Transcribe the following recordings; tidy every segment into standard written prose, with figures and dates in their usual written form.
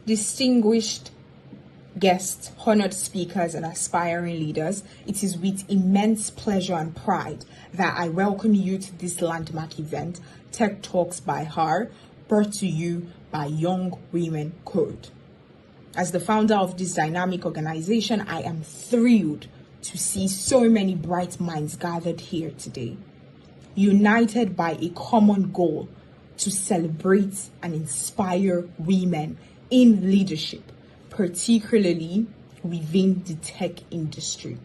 distinguished guests, honored speakers, and aspiring leaders, it is with immense pleasure and pride that I welcome you to this landmark event, Tech Talks by Her, brought to you by Young Women Code. As the founder of this dynamic organization, I am thrilled to see so many bright minds gathered here today, united by a common goal to celebrate and inspire women in leadership, particularly within the tech industry.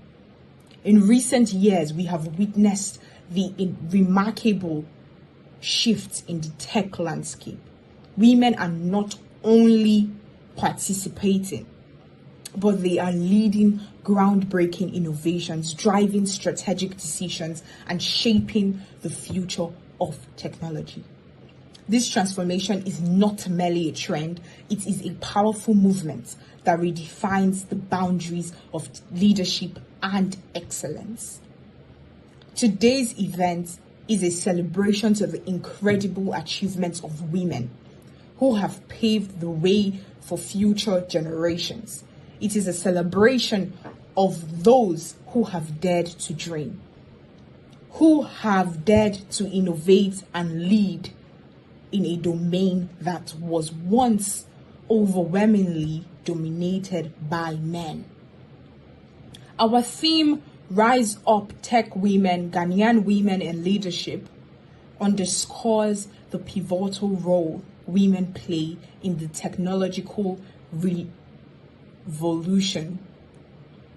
In recent years, we have witnessed the remarkable shifts in the tech landscape. Women are not only participating, but they are leading groundbreaking innovations, driving strategic decisions, and shaping the future of technology. This transformation is not merely a trend, it is a powerful movement that redefines the boundaries of leadership and excellence. Today's event is a celebration to the incredible achievements of women who have paved the way for future generations. It is a celebration of those who have dared to dream, who have dared to innovate and lead in a domain that was once overwhelmingly dominated by men. Our theme, Rise Up Tech Women, Ghanaian Women in Leadership, underscores the pivotal role women play in the technological revolution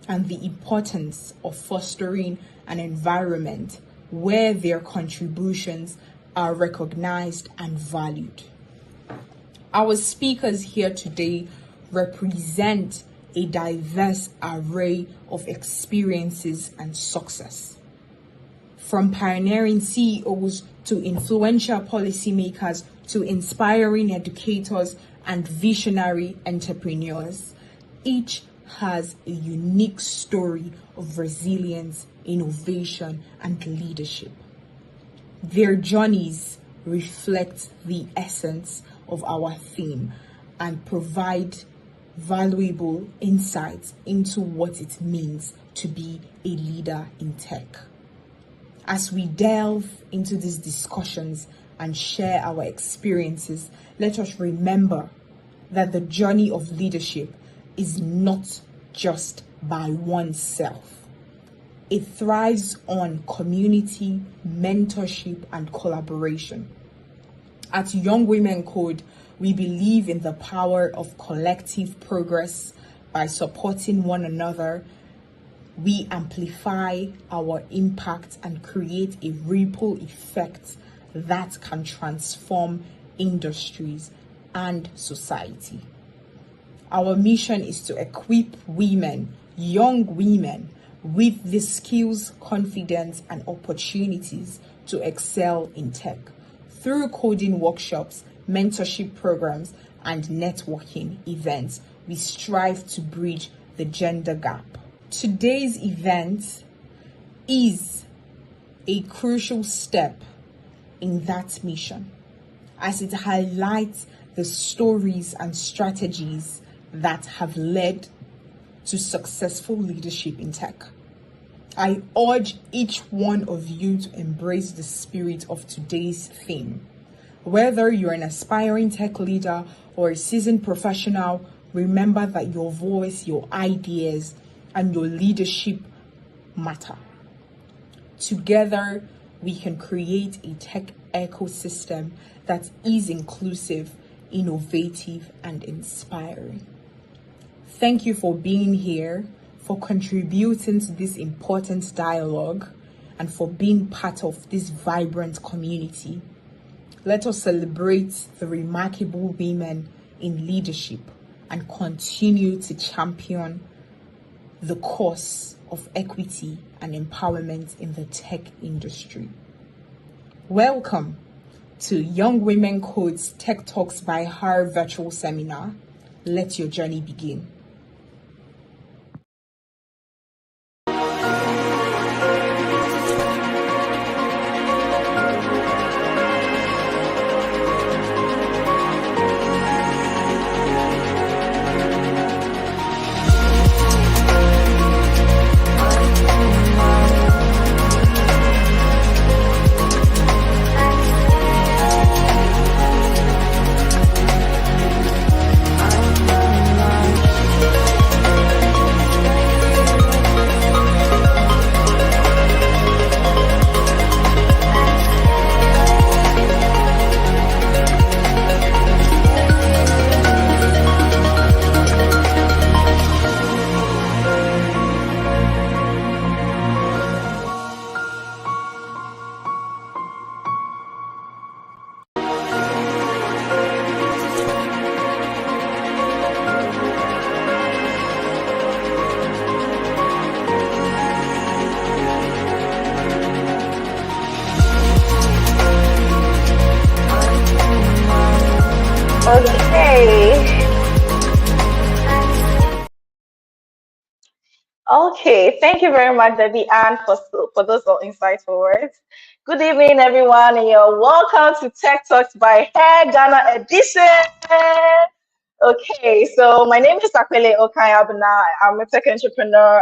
and the importance of fostering an environment where their contributions are recognized and valued. Our speakers here today represent a diverse array of experiences and success. From pioneering CEOs to influential policymakers to inspiring educators and visionary entrepreneurs, each has a unique story of resilience, innovation, and leadership. Their journeys reflect the essence of our theme and provide valuable insights into what it means to be a leader in tech. As we delve into these discussions and share our experiences, let us remember that the journey of leadership is not just by oneself. It thrives on community, mentorship, and collaboration. At Young Women Code, we believe in the power of collective progress. By supporting one another, we amplify our impact and create a ripple effect that can transform industries and society. Our mission is to equip women, young women, with the skills, confidence, and opportunities to excel in tech. Through coding workshops, mentorship programs, and networking events, we strive to bridge the gender gap. Today's event is a crucial step in that mission, as it highlights the stories and strategies that have led to successful leadership in tech. I urge each one of you to embrace the spirit of today's theme. Whether you're an aspiring tech leader or a seasoned professional, remember that your voice, your ideas, and your leadership matter. Together, we can create a tech ecosystem that is inclusive, innovative, and inspiring. Thank you for being here, for contributing to this important dialogue, and for being part of this vibrant community. Let us celebrate the remarkable women in leadership and continue to champion the cause of equity and empowerment in the tech industry. Welcome to Young Women Code's Tech Talks by Her virtual seminar. Let your journey begin. Okay. Okay, thank you very much, Debbie Ann, for those insightful words. Good evening, everyone, and you're welcome to Tech Talks by Hair Ghana edition. Okay, so my name is Akwele Okayabana. I'm a tech entrepreneur,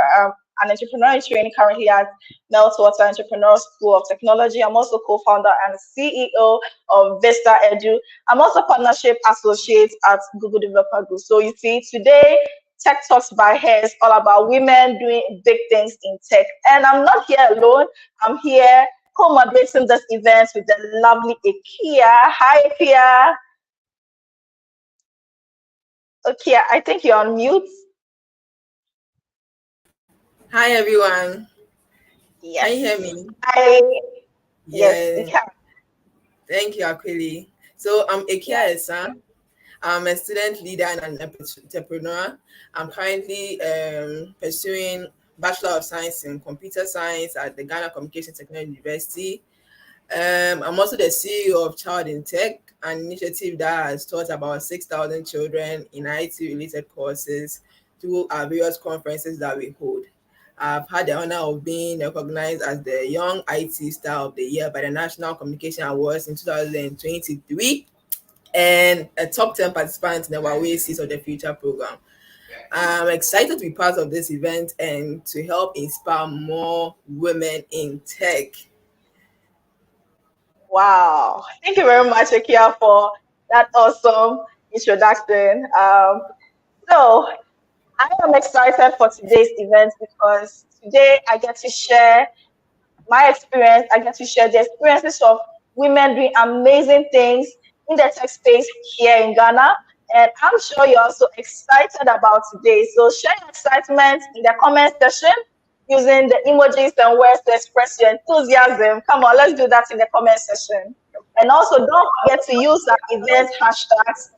an entrepreneur in training currently at Meltwater Entrepreneur School of Technology. I'm also co-founder and CEO of Vista Edu. I'm also partnership associate at Google Developer Group. So you see, today Tech Talks by Hair is all about women doing big things in tech. And I'm not here alone. I'm here co-moderating this event with the lovely Ikia. Hi, Ikia. Okay, I think you're on mute. Hi everyone. Yes. Can you hear me? Yes, you Yeah. can. Thank you, Akwili. So I'm Yeah. Ekia Esa. I'm a student leader and an entrepreneur. I'm currently pursuing Bachelor of Science in Computer Science at the Ghana Communication Technology University. I'm also the CEO of Child in Tech, an initiative that has taught about 6,000 children in IT-related courses through our various conferences that we hold. I've had the honor of being recognized as the Young IT Star of the Year by the National Communication Awards in 2023 and a top 10 participant in our Oasis of the Future program. I'm excited to be part of this event and to help inspire more women in tech. Wow. Thank you very much, Akia, for that awesome introduction. So I am excited for today's event because today I get to share my experience. I get to share the experiences of women doing amazing things in the tech space here in Ghana. And I'm sure you're also excited about today. So share your excitement in the comment section using the emojis and words to express your enthusiasm. Come on, let's do that in the comment section. And also don't forget to use our event hashtags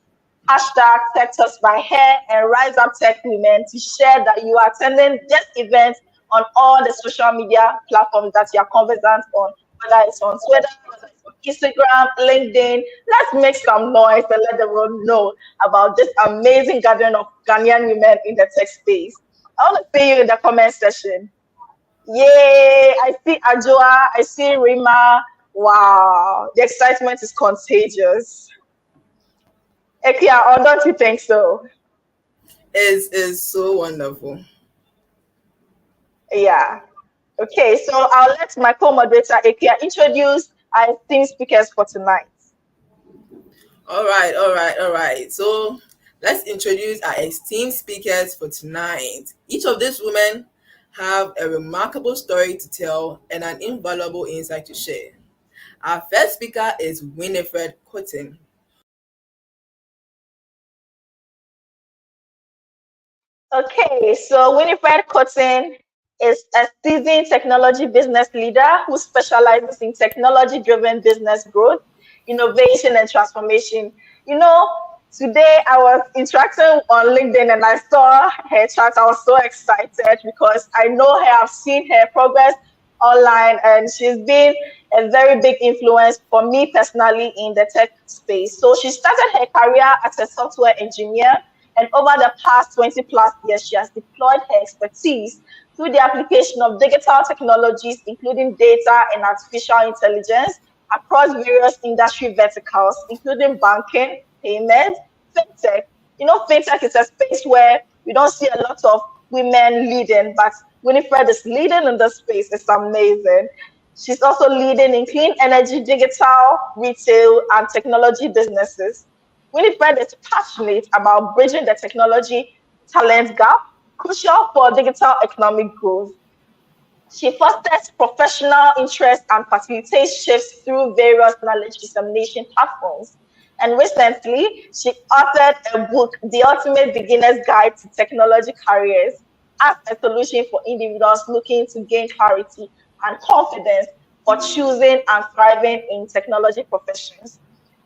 Tech Talks by Hair and Rise Up Tech Women to share that you are attending this event on all the social media platforms that you are conversant on, whether it's on Twitter, whether it's on Instagram, LinkedIn. Let's make some noise and let the world know about this amazing gathering of Ghanaian women in the tech space. I want to see you in the comment section. Yay! I see Ajoa, I see Rima. Wow, the excitement is contagious. Ekia, or don't you think so? Is so wonderful. Yeah. Okay, so I'll let my co-moderator Ekia introduce our team speakers for tonight. All right. So let's introduce our esteemed speakers for tonight. Each of these women have a remarkable story to tell and an invaluable insight to share. Our first speaker is Winifred Cotton. Okay, so Winifred Cotton is a seasoned technology business leader who specializes in technology-driven business growth, innovation, and transformation. You know, today I was interacting on LinkedIn and I saw her chat. I was so excited because I know her, I've seen her progress online, and she's been a very big influence for me personally in the tech space. So she started her career as a software engineer, and over the past 20 plus years, she has deployed her expertise through the application of digital technologies, including data and artificial intelligence, across various industry verticals, including banking, payments, fintech. You know, fintech is a space where we don't see a lot of women leading, but Winifred is leading in this space. It's amazing. She's also leading in clean energy, digital, retail, and technology businesses. Winifred is passionate about bridging the technology talent gap, crucial for digital economic growth. She fosters professional interest and facilitates shifts through various knowledge dissemination platforms. And recently, she authored a book, The Ultimate Beginner's Guide to Technology Careers, as a solution for individuals looking to gain clarity and confidence for choosing and thriving in technology professions.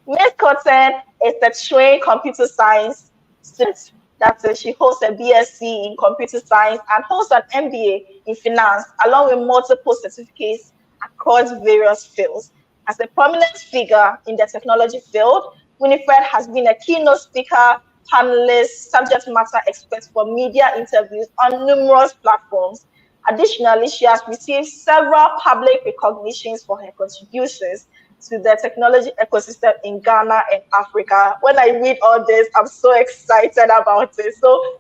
Miss Cotton is a trained computer science student. She holds a BSc in computer science and holds an MBA in finance, along with multiple certificates across various fields. As a prominent figure in the technology field, Winifred has been a keynote speaker, panelist, subject matter expert for media interviews on numerous platforms. Additionally, she has received several public recognitions for her contributions to the technology ecosystem in Ghana and Africa. When I read all this, I'm so excited about it. So,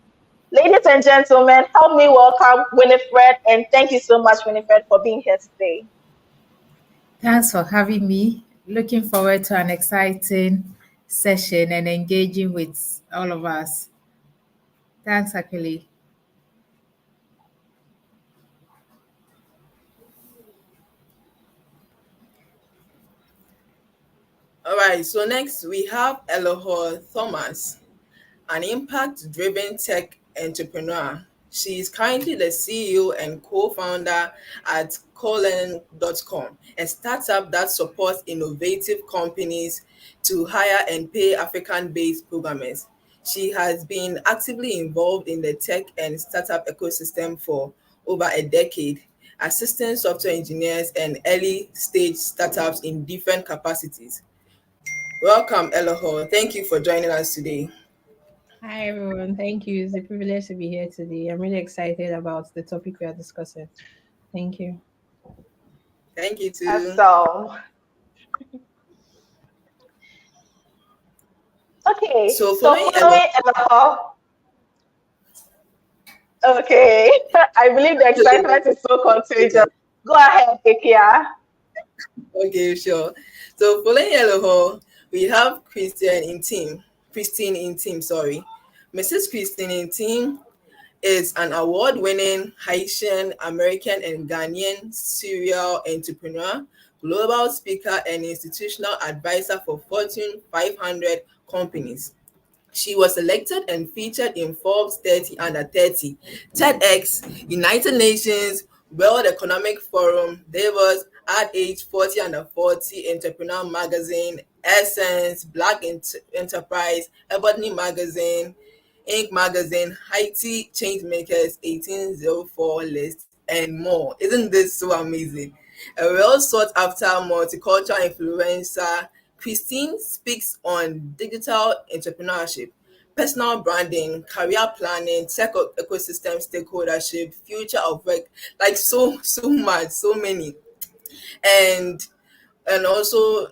ladies and gentlemen, help me welcome Winifred, and thank you so much, Winifred, for being here today. Thanks for having me. Looking forward to an exciting session and engaging with all of us. Thanks, Akili. All right, so next we have Elohor Thomas, an impact-driven tech entrepreneur. She is currently the CEO and co-founder at Colin.com, a startup that supports innovative companies to hire and pay African-based programmers. She has been actively involved in the tech and startup ecosystem for over a decade, assisting software engineers and early-stage startups in different capacities. Welcome, Elohor. Thank you for joining us today. Hi, everyone. Thank you. It's a privilege to be here today. I'm really excited about the topic we are discussing. Thank you. Thank you, too. Okay, So following Elohor. Okay, I believe the excitement is so contagious. Go ahead, Ikia. Okay, sure. So following Elohor, we have Christine in team, sorry. Mrs. Christine in team is an award-winning Haitian American and Ghanaian serial entrepreneur, global speaker, and institutional advisor for Fortune 500 companies. She was selected and featured in Forbes 30 Under 30, TEDx, United Nations, World Economic Forum, Davos, Ad Age 40 Under 40, Entrepreneur Magazine, Essence, Black Enterprise, Ebony Magazine, Inc. Magazine, Haiti Changemakers 1804 list, and more. Isn't this so amazing? A well sought after multicultural influencer, Christine speaks on digital entrepreneurship, personal branding, career planning, tech ecosystem stakeholdership, future of work, like so much, so many. And also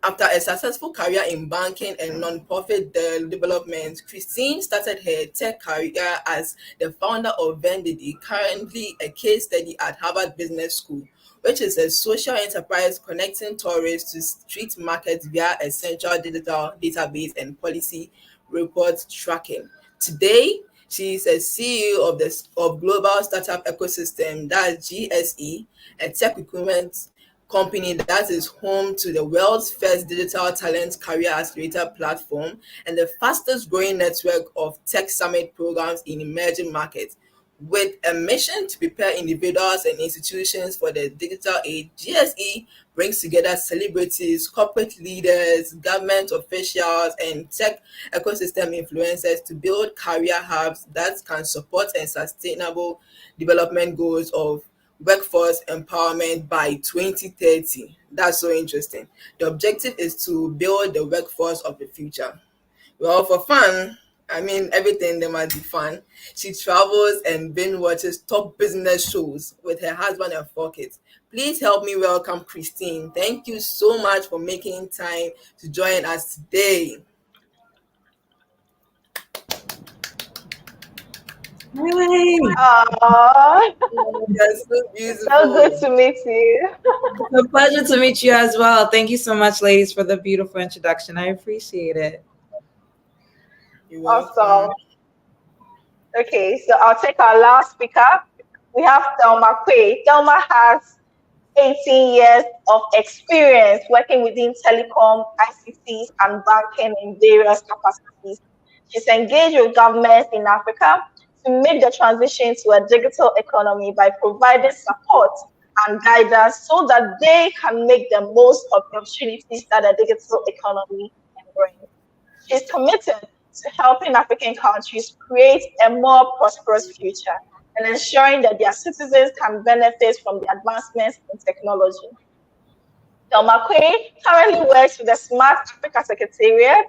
after a successful career in banking and non-profit development, Christine started her tech career as the founder of Vendidi, currently a case study at Harvard Business School, which is a social enterprise connecting tourists to street markets via a central digital database and policy report tracking. Today, she is a CEO of Global Startup Ecosystem, that's GSE, a tech recruitment company that is home to the world's first digital talent career accelerator platform and the fastest growing network of tech summit programs in emerging markets. With a mission to prepare individuals and institutions for the digital age, GSE brings together celebrities, corporate leaders, government officials, and tech ecosystem influencers to build career hubs that can support and sustainable development goals of workforce empowerment by 2030. That's so interesting. The objective is to build the workforce of the future. Well, for fun, I mean, everything there must be fun. She travels and binge watches top business shows with her husband and 4 kids. Please help me welcome Christine. Thank you so much for making time to join us today. Aww. That's so beautiful. So good to meet you. It's a pleasure to meet you as well. Thank you so much, ladies, for the beautiful introduction. I appreciate it. You're welcome. Awesome. Okay, so I'll take our last speaker. We have Thelma Quay. Thelma has 18 years of experience working within telecom, ICTs, and banking in various capacities. She's engaged with governments in Africa to make the transition to a digital economy by providing support and guidance so that they can make the most of the opportunities that the digital economy can bring. She's committed to helping African countries create a more prosperous future and ensuring that their citizens can benefit from the advancements in technology. Thelma Quay currently works with the Smart Africa Secretariat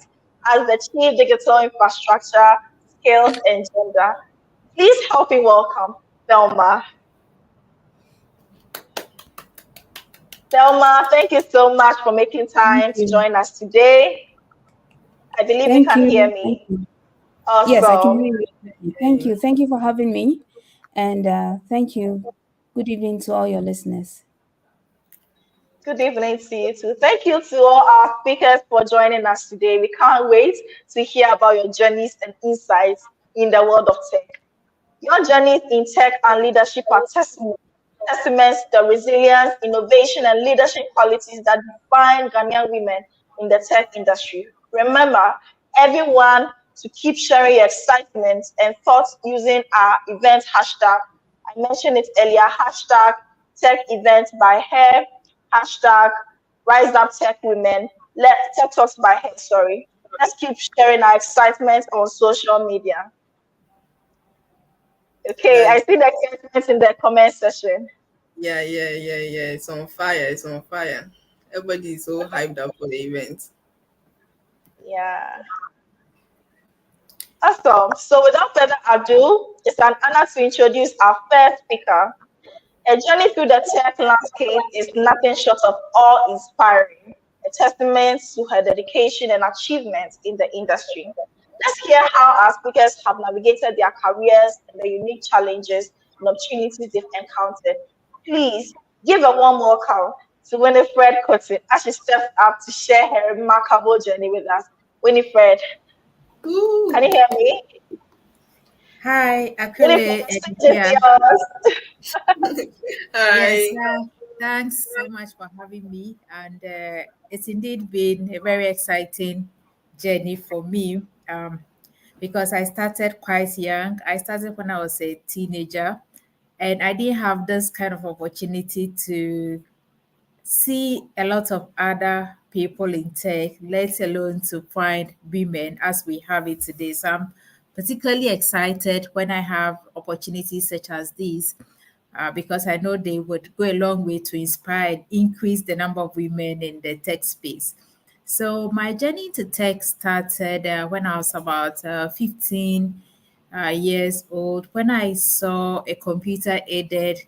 as the Chief Digital Infrastructure, Skills and Gender. Please help me welcome Thelma. Thelma, thank you so much for making time to join us today. I believe you can hear me. Thank you. Awesome. Yes, I can hear you. Thank you. Thank you for having me. And thank you. Good evening to all your listeners. Good evening to you too. Thank you to all our speakers for joining us today. We can't wait to hear about your journeys and insights in the world of tech. Your journeys in tech and leadership are testaments to the resilience, innovation, and leadership qualities that define Ghanaian women in the tech industry. Remember, everyone, to keep sharing your excitement and thoughts using our event hashtag. I mentioned it earlier, hashtag tech event by her, hashtag RiseUp Tech Women, Tech Talks by her, sorry. Let's keep sharing our excitement on social media. Okay, I see the excitement in the comment section. Yeah. It's on fire. It's on fire. Everybody is so hyped up for the event. Yeah. Awesome. So without further ado, it's an honor to introduce our first speaker. A journey through the tech landscape is nothing short of awe-inspiring, a testament to her dedication and achievements in the industry. Let's hear how our speakers have navigated their careers and the unique challenges and opportunities they've encountered. Please give a warm welcome to Winifred Cotton as she steps up to share her remarkable journey with us. Winifred, Ooh. can you hear me? Hi, Winifred, Akele. the stage is yours. Hi. Yes, thanks so much for having me. And it's indeed been a very exciting journey for me because I started quite young. I started when I was a teenager, and I didn't have this kind of opportunity to see a lot of other people in tech, let alone to find women as we have it today. So I'm particularly excited when I have opportunities such as these because I know they would go a long way to inspire and increase the number of women in the tech space. So my journey to tech started when I was about 15 years old when I saw a computer aided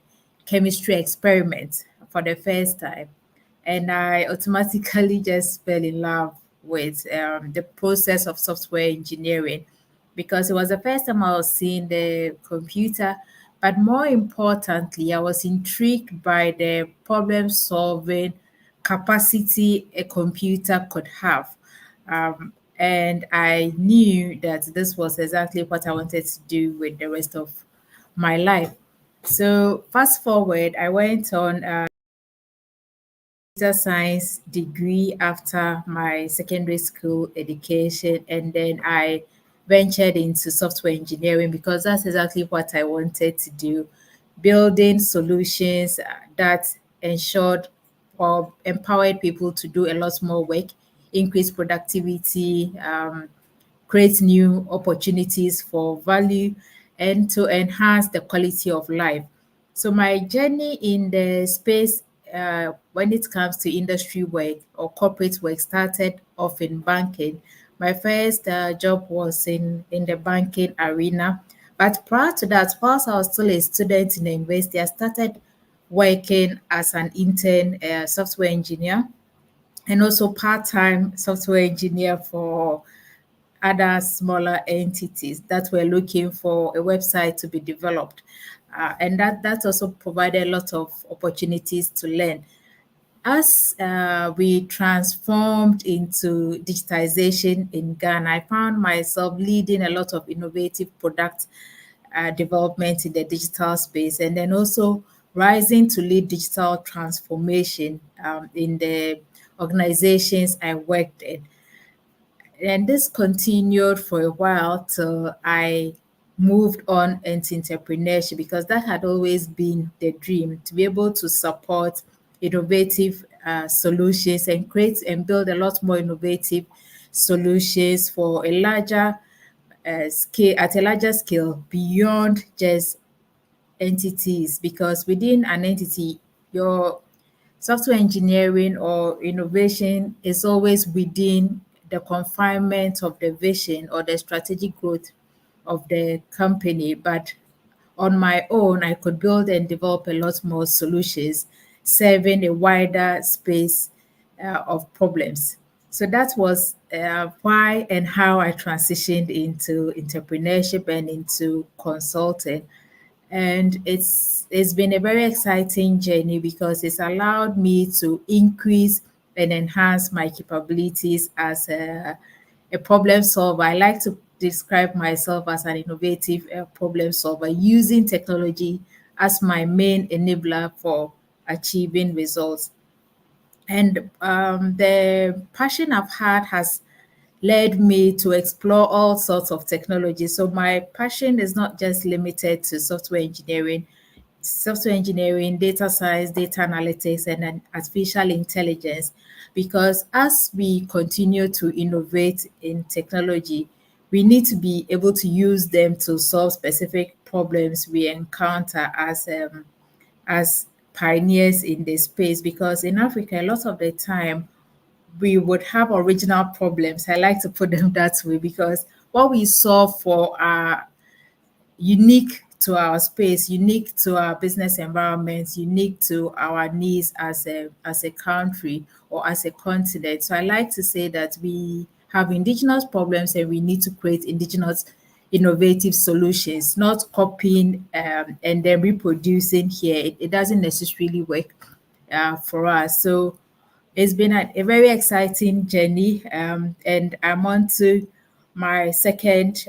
chemistry experiment for the first time. And I automatically just fell in love with the process of software engineering because it was the first time I was seeing the computer. But more importantly, I was intrigued by the problem solving capacity a computer could have. And I knew that this was exactly what I wanted to do with the rest of my life. So, fast forward, I went on computer science degree after my secondary school education, and then I ventured into software engineering because that's exactly what I wanted to do, building solutions that ensured or empowered people to do a lot more work, increase productivity, create new opportunities for value, and to enhance the quality of life. So my journey in the space when it comes to industry work or corporate work started off in banking. My first job was in the banking arena. But prior to that, whilst I was still a student in the university, I started working as an intern software engineer and also part-time software engineer for other smaller entities that were looking for a website to be developed. And that also provided a lot of opportunities to learn. As we transformed into digitization in Ghana, I found myself leading a lot of innovative product development in the digital space, and then also rising to lead digital transformation in the organizations I worked in. And this continued for a while till I moved on into entrepreneurship because that had always been the dream to be able to support innovative solutions and create and build a lot more innovative solutions for a larger scale at a larger scale beyond just entities because within an entity your software engineering or innovation is always within the confinement of the vision or the strategic growth of the company. But on my own, I could build and develop a lot more solutions, serving a wider space of problems. So that was why and how I transitioned into entrepreneurship and into consulting. And it's been a very exciting journey because it's allowed me to increase and enhance my capabilities as a problem solver. I like to describe myself as an innovative problem solver using technology as my main enabler for achieving results. And the passion I've had has led me to explore all sorts of technology. So my passion is not just limited to software engineering, data science, data analytics, and then artificial intelligence. Because as we continue to innovate in technology, we need to be able to use them to solve specific problems we encounter as pioneers in this space. Because in Africa, a lot of the time we would have original problems. I like to put them that way because what we solve for are unique to our space, unique to our business environments, unique to our needs as a country or as a continent. So I like to say that we have indigenous problems and we need to create indigenous innovative solutions, not copying and then reproducing here. It doesn't necessarily work for us. So it's been a very exciting journey, and I'm on to my second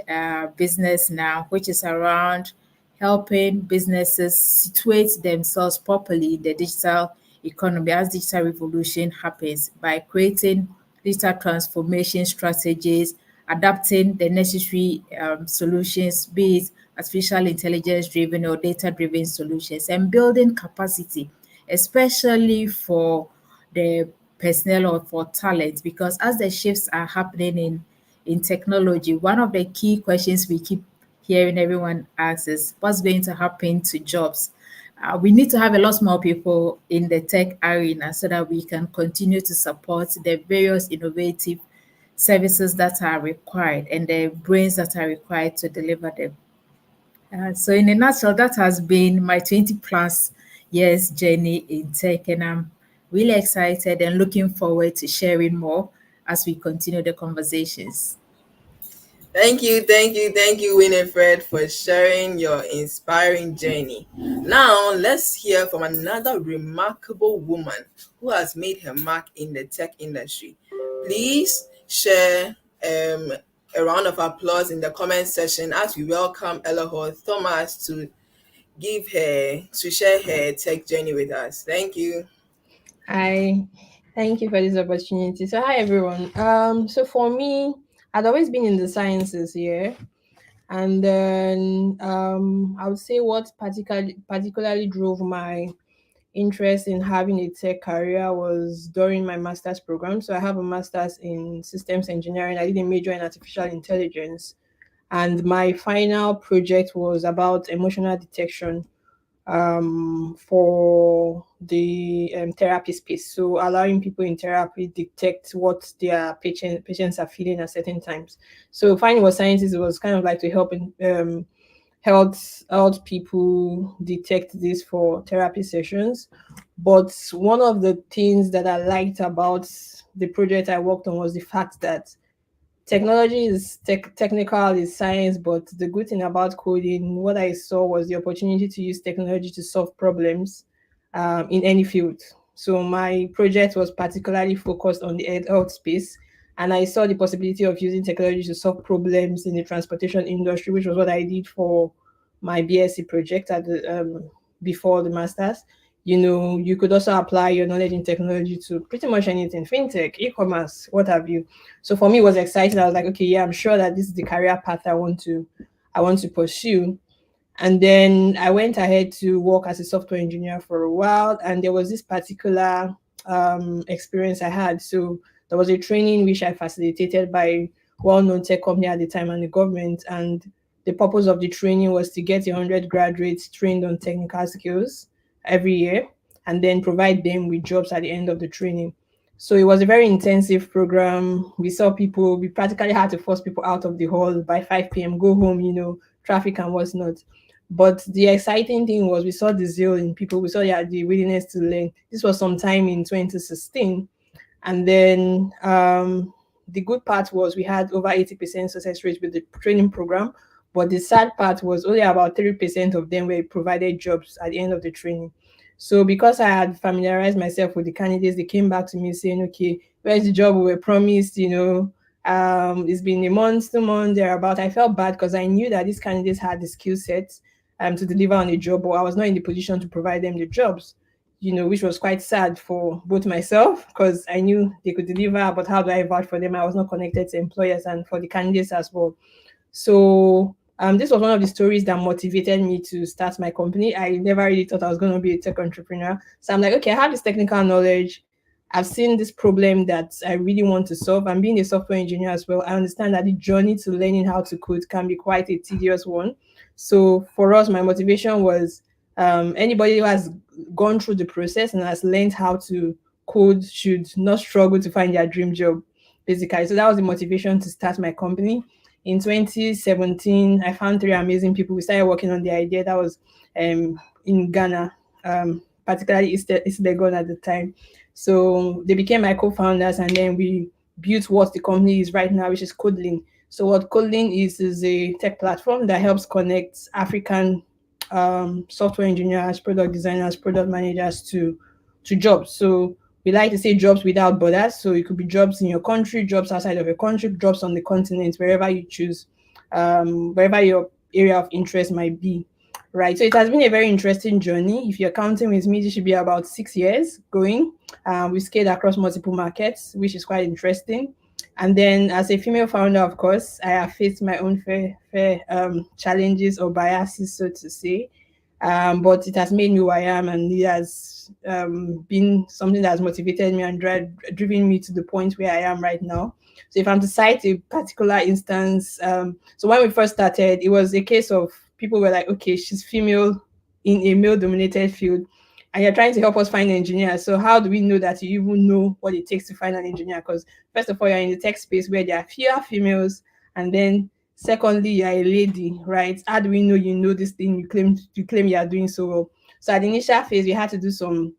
business now, which is around helping businesses situate themselves properly in the digital economy as digital revolution happens by creating digital transformation strategies, adapting the necessary solutions, be it artificial intelligence driven or data driven solutions, and building capacity, especially for the personnel or for talent. Because as the shifts are happening in technology, one of the key questions we keep hearing everyone ask is what's going to happen to jobs? We need to have a lot more people in the tech arena so that we can continue to support the various innovative services that are required and the brains that are required to deliver them. So, in a nutshell, that has been my 20 plus years journey in tech, and I'm really excited and looking forward to sharing more as we continue the conversations. Thank you, Winifred, for sharing your inspiring journey. Now, let's hear from another remarkable woman who has made her mark in the tech industry. Please share a round of applause in the comment section as we welcome Elahor Thomas to share her tech journey with us. Thank you. Hi, thank you for this opportunity. So, hi everyone. So for me, I'd always been in the sciences here, and then I would say what particularly drove my interest in having a tech career was during my master's program. So I have a master's in systems engineering. I did a major in artificial intelligence, and my final project was about emotional detection for the therapy space. So allowing people in therapy detect what their patients are feeling at certain times. So finding what scientists was kind of like to help in, help people detect this for therapy sessions. But one of the things that I liked about the project I worked on was the fact that technology is technical, is science, but the good thing about coding, what I saw was the opportunity to use technology to solve problems in any field. So my project was particularly focused on the health space, and I saw the possibility of using technology to solve problems in the transportation industry, which was what I did for my BSc project at the before the masters. You could also apply your knowledge in technology to pretty much anything, fintech, e-commerce, what have you. So for me, it was exciting. I was like, okay, yeah, I'm sure that this is the career path I want to pursue. And then I went ahead to work as a software engineer for a while, and there was this particular experience I had. So there was a training which I facilitated by well-known tech company at the time and the government, and the purpose of the training was to get 100 graduates trained on technical skills every year. and then provide them with jobs at the end of the training. So it was a very intensive program. We saw people, we practically had to force people out of the hall by 5 p.m., go home, traffic and whatnot. But the exciting thing was we saw the zeal in people, we saw the willingness to learn. This was sometime in 2016. And then the good part was we had over 80% success rate with the training program. But the sad part was only about 3% of them were provided jobs at the end of the training. So because I had familiarized myself with the candidates, they came back to me saying, okay, where's the job we were promised? It's been a month, 2 months, thereabout. I felt bad because I knew that these candidates had the skill sets to deliver on a job, but I was not in the position to provide them the jobs, which was quite sad for both myself because I knew they could deliver, but how do I vouch for them? I was not connected to employers, and for the candidates as well. So this was one of the stories that motivated me to start my company. I never really thought I was going to be a tech entrepreneur. So I'm like, okay, I have this technical knowledge. I've seen this problem that I really want to solve. I'm being a software engineer as well. I understand that the journey to learning how to code can be quite a tedious one. So for us, my motivation was anybody who has gone through the process and has learned how to code should not struggle to find their dream job, basically. So that was the motivation to start my company. In 2017, I found 3 amazing people. We started working on the idea. That was in Ghana, particularly East Legon at the time. So they became my co-founders, and then we built what the company is right now, which is Codelink. So what Codelink is a tech platform that helps connect African software engineers, product designers, product managers to jobs. So we like to say jobs without borders. So it could be jobs in your country, jobs outside of your country, jobs on the continent, wherever you choose, wherever your area of interest might be. Right. So it has been a very interesting journey. If you're counting with me, this should be about 6 years going. We scaled across multiple markets, which is quite interesting. And then as a female founder, of course, I have faced my own fair challenges or biases, so to say. But it has made me who I am, and it has been something that has motivated me and driven me to the point where I am right now. So if I'm to cite a particular instance, so when we first started, it was a case of people were like, okay, she's female in a male-dominated field, and you're trying to help us find engineers. So how do we know that you even know what it takes to find an engineer? Because first of all, you're in the tech space where there are fewer females, and then secondly, you're a lady, right? How do we know you know this thing you claim you are doing so well? So at the initial phase, we had to do some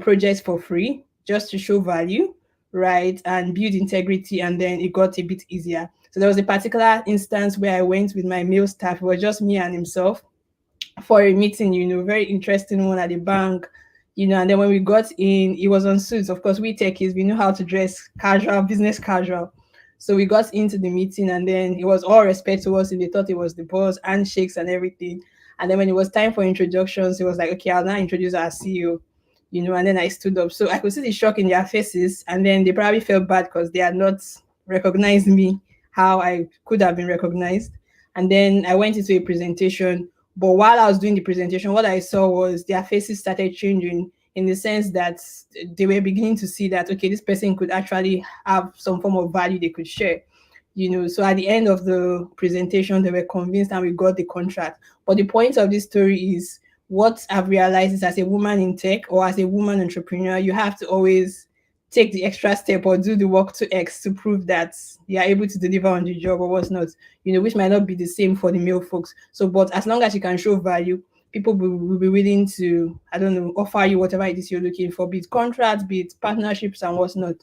projects for free just to show value, right? And build integrity, and then it got a bit easier. So there was a particular instance where I went with my male staff. It was just me and himself for a meeting, very interesting one at the bank, and then when we got in, it was on suits. Of course, we techies, we know how to dress casual, business casual. So we got into the meeting, and then it was all respect to us, and they thought it was the boss, handshakes and everything. And then when it was time for introductions, it was like, okay, I'll now introduce our CEO, and then I stood up. So I could see the shock in their faces, and then they probably felt bad because they had not recognized me how I could have been recognized. And then I went into a presentation. But while I was doing the presentation, what I saw was their faces started changing, in the sense that they were beginning to see that, okay, this person could actually have some form of value they could share. So at the end of the presentation, they were convinced, and we got the contract. But the point of this story is, what I've realized is, as a woman in tech or as a woman entrepreneur, you have to always take the extra step or do the work to X to prove that you are able to deliver on the job or what's not, which might not be the same for the male folks. So, but as long as you can show value, people will be willing to, offer you whatever it is you're looking for, be it contracts, be it partnerships and what's not,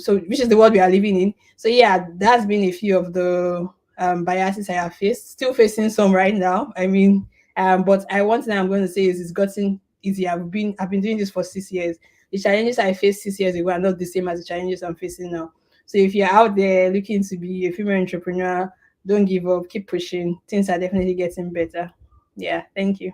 so which is the world we are living in. So yeah, that's been a few of the biases I have faced, still facing some right now. But one thing I'm going to say is it's gotten easier. I've been doing this for 6 years. The challenges I faced 6 years ago are not the same as the challenges I'm facing now. So if you're out there looking to be a female entrepreneur, don't give up, keep pushing. Things are definitely getting better. Yeah, thank you.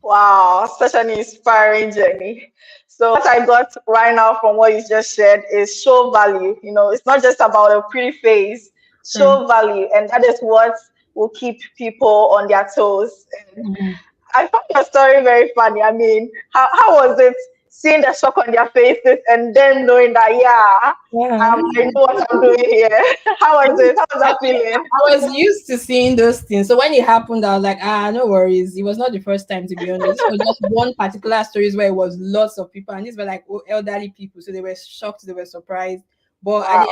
Wow, such an inspiring journey. So what I got right now from what you just shared is show value. It's not just about a pretty face, show value. And that is what will keep people on their toes. I found your story very funny. How was it seeing the shock on their faces and then knowing that, I know what I'm doing here. How was it? How was that feeling? I was used to seeing those things. So when it happened, I was like, no worries. It was not the first time, to be honest. This was just one particular story where it was lots of people, and these were like elderly people. So they were shocked, they were surprised. But at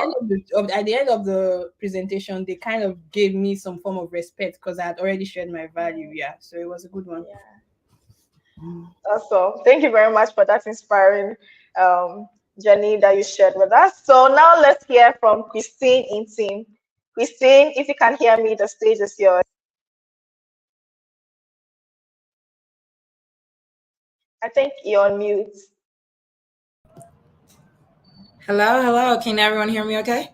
the end of the presentation, they kind of gave me some form of respect because I had already shared my value. Yeah. So it was a good one. Awesome. Thank you very much for that inspiring journey that you shared with us. So now let's hear from Christine in team. Christine, if you can hear me, the stage is yours. I think you're on mute. Hello. Can everyone hear me okay?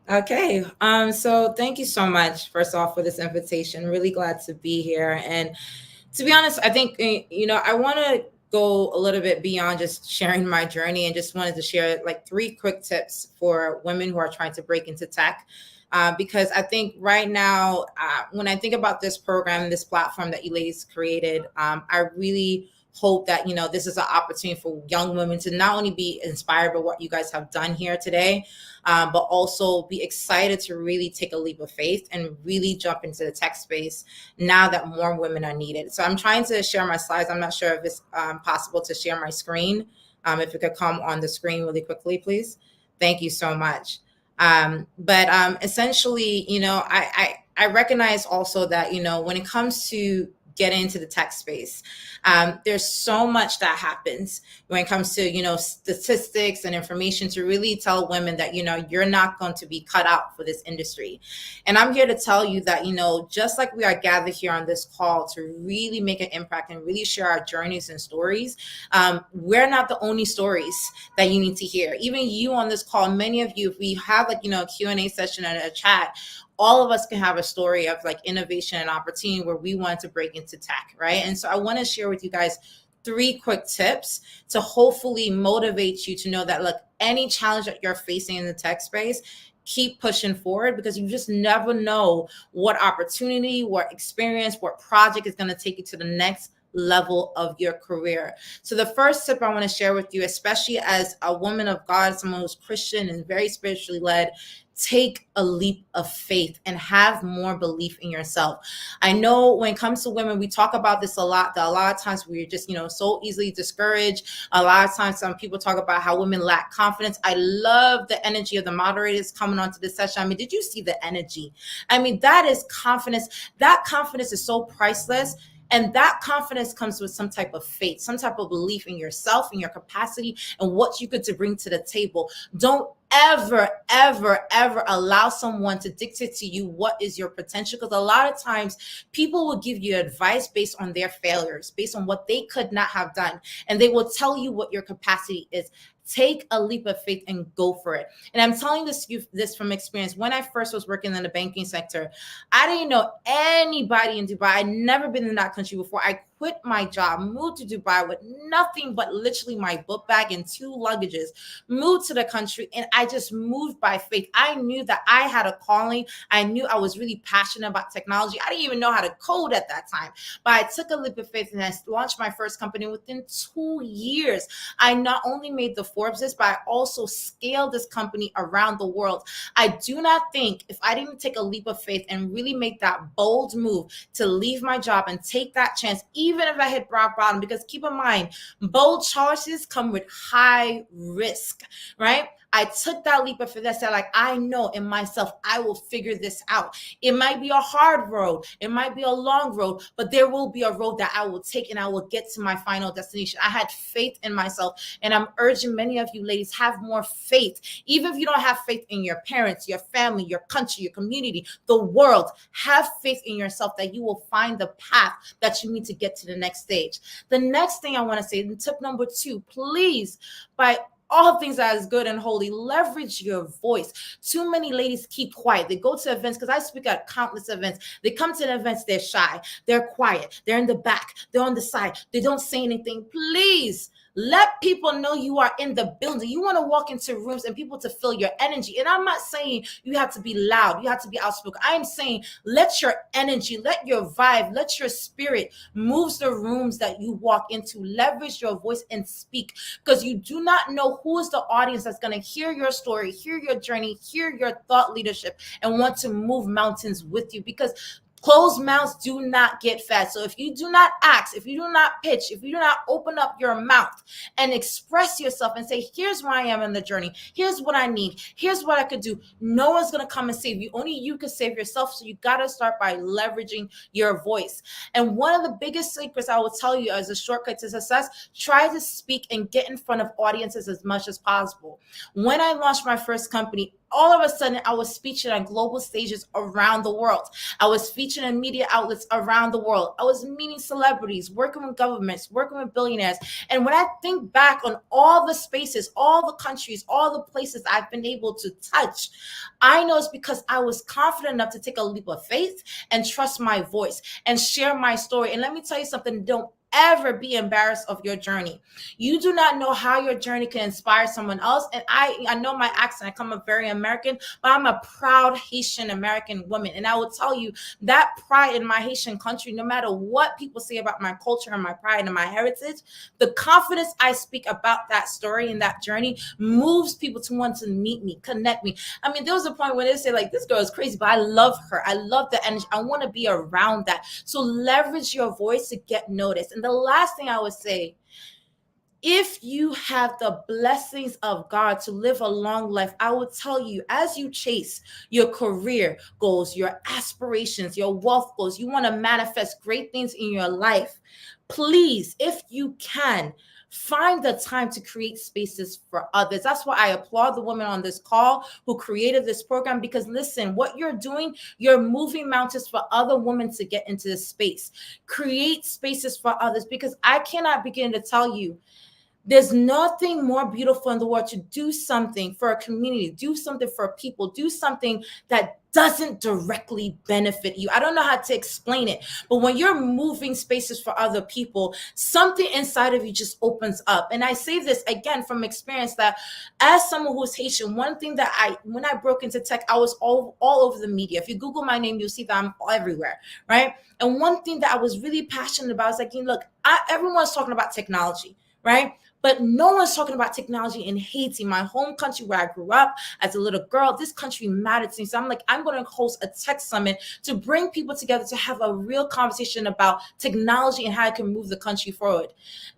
Okay. So thank you so much, first off, for this invitation. Really glad to be here. And to be honest, I think, I want to go a little bit beyond just sharing my journey, and just wanted to share like 3 quick tips for women who are trying to break into tech. Because I think right now, when I think about this program, this platform that you ladies created, I really hope that, this is an opportunity for young women to not only be inspired by what you guys have done here today, but also be excited to really take a leap of faith and really jump into the tech space now that more women are needed. So I'm trying to share my slides. I'm not sure if it's possible to share my screen. If it could come on the screen really quickly, please. Thank you so much. But essentially, I recognize also that, when it comes to get into the tech space, there's so much that happens when it comes to, statistics and information to really tell women that, you're not going to be cut out for this industry. And I'm here to tell you that, just like we are gathered here on this call to really make an impact and really share our journeys and stories, we're not the only stories that you need to hear. Even you on this call, many of you, if we have like, a Q&A session and a chat, all of us can have a story of like innovation and opportunity where we want to break into tech, right? And so I want to share with you guys 3 quick tips to hopefully motivate you to know that, look, any challenge that you're facing in the tech space, keep pushing forward, because you just never know what opportunity, what experience, what project is going to take you to the next level of your career. So the first tip I want to share with you, especially as a woman of God, someone who's Christian and very spiritually led, take a leap of faith and have more belief in yourself. I know when it comes to women, we talk about this a lot, that a lot of times we're just, so easily discouraged. A lot of times some people talk about how women lack confidence. I love the energy of the moderators coming onto this session. I mean, did you see the energy? I mean, that is confidence. That confidence is so priceless. And that confidence comes with some type of faith, some type of belief in yourself and your capacity and what you get to bring to the table. Don't ever allow someone to dictate to you what is your potential, because a lot of times people will give you advice based on their failures, based on what they could not have done, and they will tell you what your capacity is. Take a leap of faith and go for it. And I'm telling this from experience. When I first was working in the banking sector, I didn't know anybody in Dubai. I'd never been in that country before. I quit my job, moved to Dubai with nothing but literally my book bag and 2 luggages, moved to the country, and I just moved by faith. I knew that I had a calling. I knew I was really passionate about technology. I didn't even know how to code at that time, but I took a leap of faith and I launched my first company. Within 2 years, I not only made the Forbes list, but I also scaled this company around the world. I do not think if I didn't take a leap of faith and really make that bold move to leave my job and take that chance, even if I hit rock bottom, because keep in mind, bold choices come with high risk, right? I took that leap of faith. I said, like, I know in myself, I will figure this out. It might be a hard road. It might be a long road, but there will be a road that I will take and I will get to my final destination. I had faith in myself. And I'm urging many of you ladies, have more faith. Even if you don't have faith in your parents, your family, your country, your community, the world, have faith in yourself that you will find the path that you need to get to the next stage. The next thing I want to say, and tip number 2, please, by all things that is good and holy, leverage your voice. Too many ladies keep quiet. They go to events, because I speak at countless events. They come to the events, they're shy, they're quiet, they're in the back, they're on the side, they don't say anything. Please Let people know you are in the building. You want to walk into rooms and people to feel your energy. And I'm not saying you have to be loud, you have to be outspoken. I am saying let your energy, let your vibe, let your spirit moves the rooms that you walk into. Leverage your voice and speak, because you do not know who is the audience that's going to hear your story, hear your journey, hear your thought leadership, and want to move mountains with you. Because closed mouths do not get fed. So if you do not ask, if you do not pitch, if you do not open up your mouth and express yourself and say, here's where I am in the journey, here's what I need, here's what I could do, no one's going to come and save you. Only you can save yourself. So you got to start by leveraging your voice. And one of the biggest secrets I will tell you as a shortcut to success, try to speak and get in front of audiences as much as possible. When I launched my first company, all of a sudden I was featured on global stages around the world. I was featured in media outlets around the world. I was meeting celebrities, working with governments, working with billionaires. And when I think back on all the spaces, all the countries, all the places I've been able to touch, I know it's because I was confident enough to take a leap of faith and trust my voice and share my story. And let me tell you something, don't ever be embarrassed of your journey. You do not know how your journey can inspire someone else. And I know my accent, I come up very American, but I'm a proud Haitian American woman. And I will tell you that pride in my Haitian country, no matter what people say about my culture and my pride and my heritage, the confidence I speak about that story and that journey moves people to want to meet me, connect me. I mean, there was a point where they say like, this girl is crazy, but I love her. I love the energy. I want to be around that. So leverage your voice to get noticed. And the last thing I would say, if you have the blessings of God to live a long life, I will tell you, as you chase your career goals, your aspirations, your wealth goals, you want to manifest great things in your life, please, if you can, find the time to create spaces for others. That's why I applaud the women on this call who created this program, because listen, what you're doing, you're moving mountains for other women to get into this space. Create spaces for others, because I cannot begin to tell you, there's nothing more beautiful in the world to do something for a community, do something for people, do something that doesn't directly benefit you. I don't know how to explain it, but when you're moving spaces for other people, something inside of you just opens up. And I say this again from experience, that as someone who's Haitian, one thing that when I broke into tech, I was all over the media. If you Google my name, you'll see that I'm everywhere, right? And one thing that I was really passionate about is like, look, everyone's talking about technology, right? But no one's talking about technology in Haiti, my home country where I grew up as a little girl. This country mattered to me. So I'm like, I'm going to host a tech summit to bring people together to have a real conversation about technology and how it can move the country forward.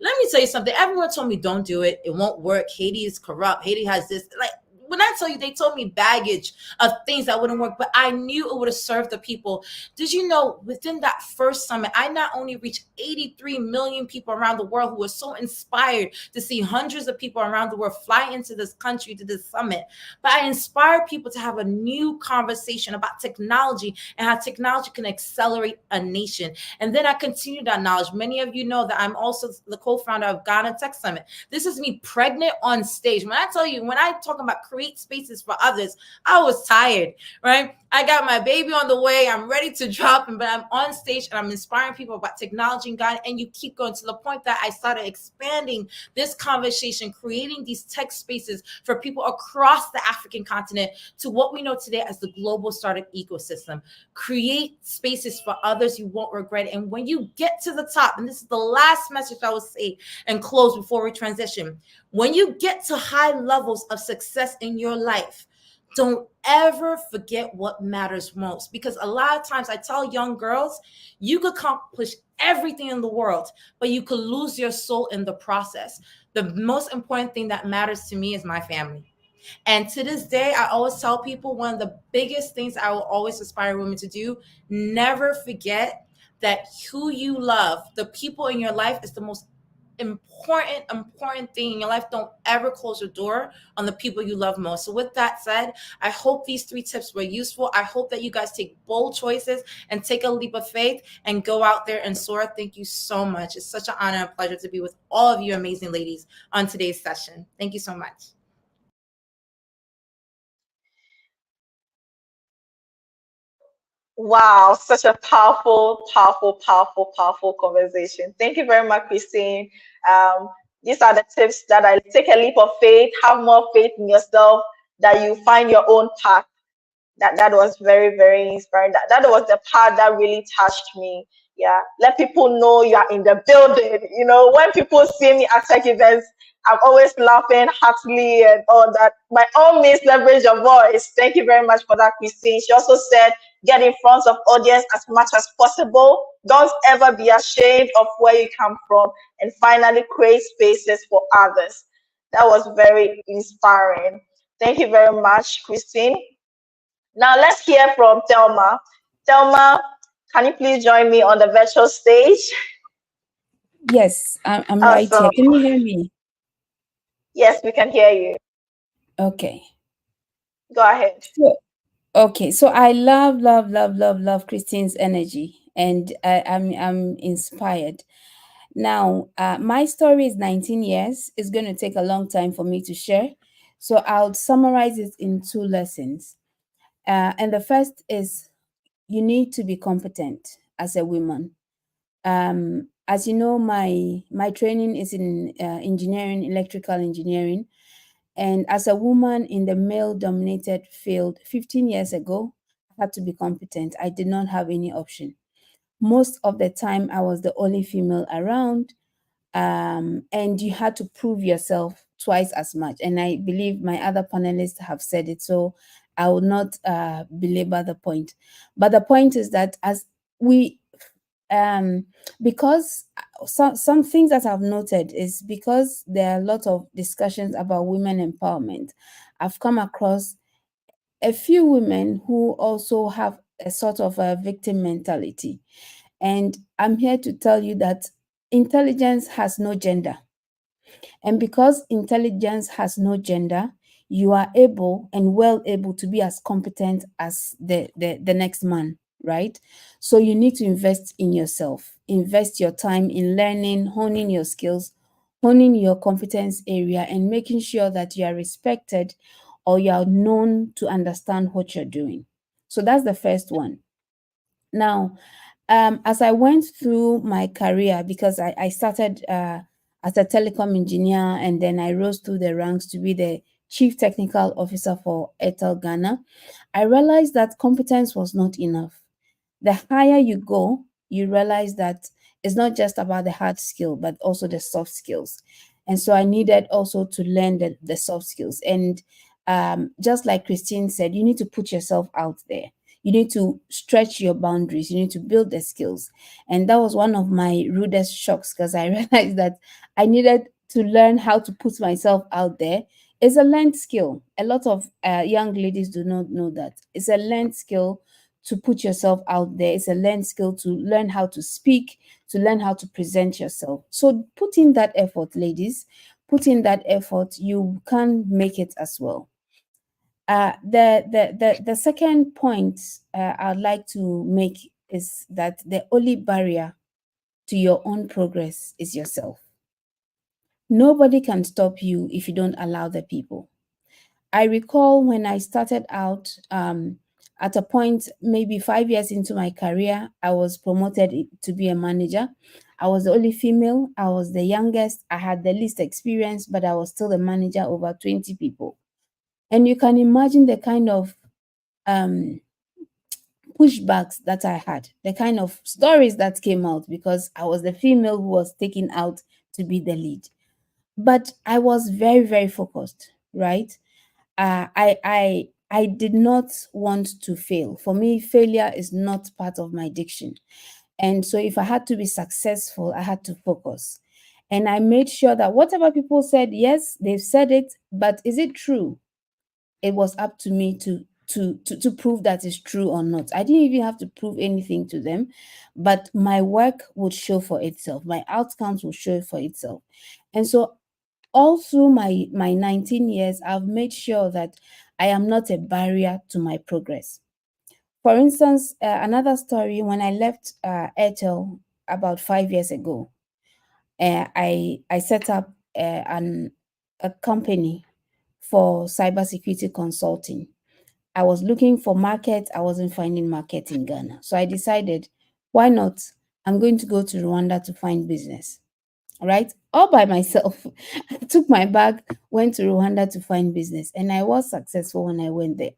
Let me tell you something. Everyone told me, don't do it. It won't work. Haiti is corrupt. Haiti has this. Like, when I tell you, they told me baggage of things that wouldn't work, but I knew it would have served the people. Did you know within that first summit, I not only reached 83 million people around the world who were so inspired to see hundreds of people around the world fly into this country to this summit, but I inspired people to have a new conversation about technology and how technology can accelerate a nation. And then I continued that knowledge. Many of you know that I'm also the co-founder of Ghana Tech Summit. This is me pregnant on stage. When I tell you, when I talk about create spaces for others, I was tired, right? I got my baby on the way. I'm ready to drop him, but I'm on stage and I'm inspiring people about technology and God. And you keep going to the point that I started expanding this conversation, creating these tech spaces for people across the African continent to what we know today as the global startup ecosystem. Create spaces for others. You won't regret it. And when you get to the top, and this is the last message I will say and close before we transition, when you get to high levels of success in your life, don't ever forget what matters most. Because a lot of times I tell young girls, you could accomplish everything in the world, but you could lose your soul in the process. The most important thing that matters to me is my family. And to this day, I always tell people, one of the biggest things I will always aspire women to do, never forget that who you love, the people in your life, is the most important thing in your life. Don't ever close your door on the people you love most. So with that said, I hope these 3 tips were useful. I hope that you guys take bold choices and take a leap of faith and go out there and soar. Thank you so much. It's such an honor and pleasure to be with all of you amazing ladies on today's session. Thank you so much. Wow, such a powerful conversation. Thank you very much, Christine. Um, These are the tips that I take a leap of faith, have more faith in yourself, that you find your own path. That was very, very inspiring. That was the part that really touched me. Yeah, let people know you are in the building. You know, when people see me at tech events, I'm always laughing heartily and all that. By all means, leverage your voice. Thank you very much for that, Christine. She also said, get in front of audience as much as possible. Don't ever be ashamed of where you come from. And finally, create spaces for others. That was very inspiring. Thank you very much, Christine. Now let's hear from Thelma. Thelma, can you please join me on the virtual stage? Yes, I'm right here. Can you hear me? Yes, we can hear you. Okay. Go ahead. So I love Christine's energy, and I'm inspired. Now, my story is 19 years. It's going to take a long time for me to share. So I'll summarize it in 2 lessons. And the first is you need to be competent as a woman. As you know, my training is in engineering, electrical engineering. And as a woman in the male-dominated field 15 years ago, I had to be competent. I did not have any option. Most of the time, I was the only female around, and you had to prove yourself twice as much. And I believe my other panelists have said it, so I will not belabor the point. But the point is that as we because some things that I've noted is because there are a lot of discussions about women empowerment, I've come across a few women who also have a sort of a victim mentality. And I'm here to tell you that intelligence has no gender. And because intelligence has no gender, you are able and well able to be as competent as the next man, right? So you need to invest in yourself, invest your time in learning, honing your skills, honing your competence area, and making sure that you are respected or you are known to understand what you're doing. So that's the first one. Now, as I went through my career, because I started as a telecom engineer, and then I rose through the ranks to be the chief technical officer for Airtel Ghana, I realized that competence was not enough. The higher you go, you realize that it's not just about the hard skill, but also the soft skills. And so I needed also to learn the soft skills. And just like Christine said, you need to put yourself out there. You need to stretch your boundaries. You need to build the skills. And that was one of my rudest shocks, because I realized that I needed to learn how to put myself out there. It's a learned skill. A lot of young ladies do not know that. It's a learned skill to put yourself out there. It's a learned skill to learn how to speak, to learn how to present yourself. So put in that effort, ladies. Put in that effort. You can make it as well. The second point I'd like to make is that the only barrier to your own progress is yourself. Nobody can stop you if you don't allow the people. I recall when I started out, at a point, maybe 5 years into my career, I was promoted to be a manager. I was the only female. I was the youngest. I had the least experience, but I was still the manager over 20 people. And you can imagine the kind of pushbacks that I had, the kind of stories that came out, because I was the female who was taken out to be the lead. But I was very, very focused, right? I did not want to fail. For me, failure is not part of my diction. And so if I had to be successful, I had to focus. And I made sure that whatever people said, yes, they've said it, but is it true? It was up to me to prove that it's true or not. I didn't even have to prove anything to them, but my work would show for itself. My outcomes would show for itself. And so all through my 19 years, I've made sure that I am not a barrier to my progress. For instance, another story, when I left Airtel about 5 years ago, I set up a company for cybersecurity consulting. I was looking for market. I wasn't finding market in Ghana. So I decided, why not? I'm going to go to Rwanda to find business. right? All by myself. I took my bag, went to Rwanda to find business, and I was successful when I went there.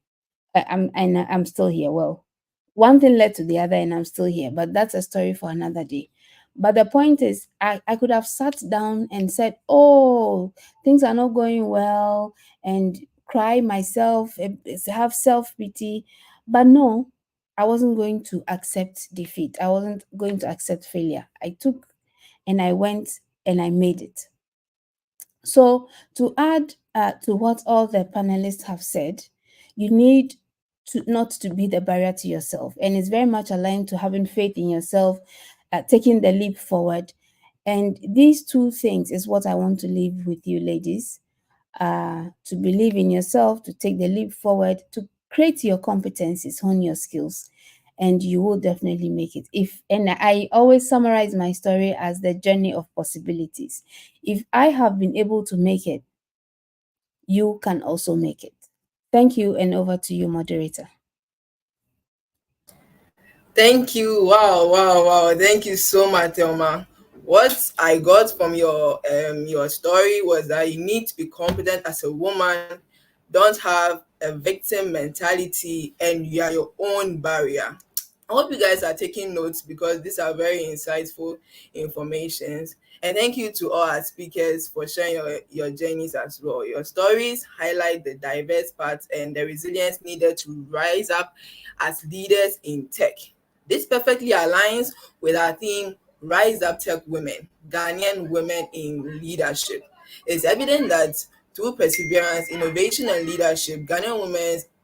I'm still here. Well, one thing led to the other, and I'm still here. But that's a story for another day. But the point is, I could have sat down and said, "Oh, things are not going well," and cry myself, have self pity. But no, I wasn't going to accept defeat. I wasn't going to accept failure. I took and I went and I made it. So, to add to what all the panelists have said, you need to not to be the barrier to yourself, and it's very much aligned to having faith in yourself, taking the leap forward. And these two things is what I want to leave with you, ladies. To believe in yourself, to take the leap forward, to create your competencies, hone your skills, and you will definitely make it. And I always summarize my story as the journey of possibilities. If I have been able to make it, you can also make it. Thank you, and over to you, moderator. Thank you. Wow, wow, wow. Thank you so much, Thelma. What I got from your story was that you need to be confident as a woman, don't have a victim mentality, and you are your own barrier. I hope you guys are taking notes because these are very insightful informations. And thank you to all our speakers for sharing your journeys as well. Your stories highlight the diverse parts and the resilience needed to rise up as leaders in tech. This perfectly aligns with our theme, Rise Up Tech Women, Ghanaian Women in Leadership. It's evident that through perseverance, innovation, and leadership,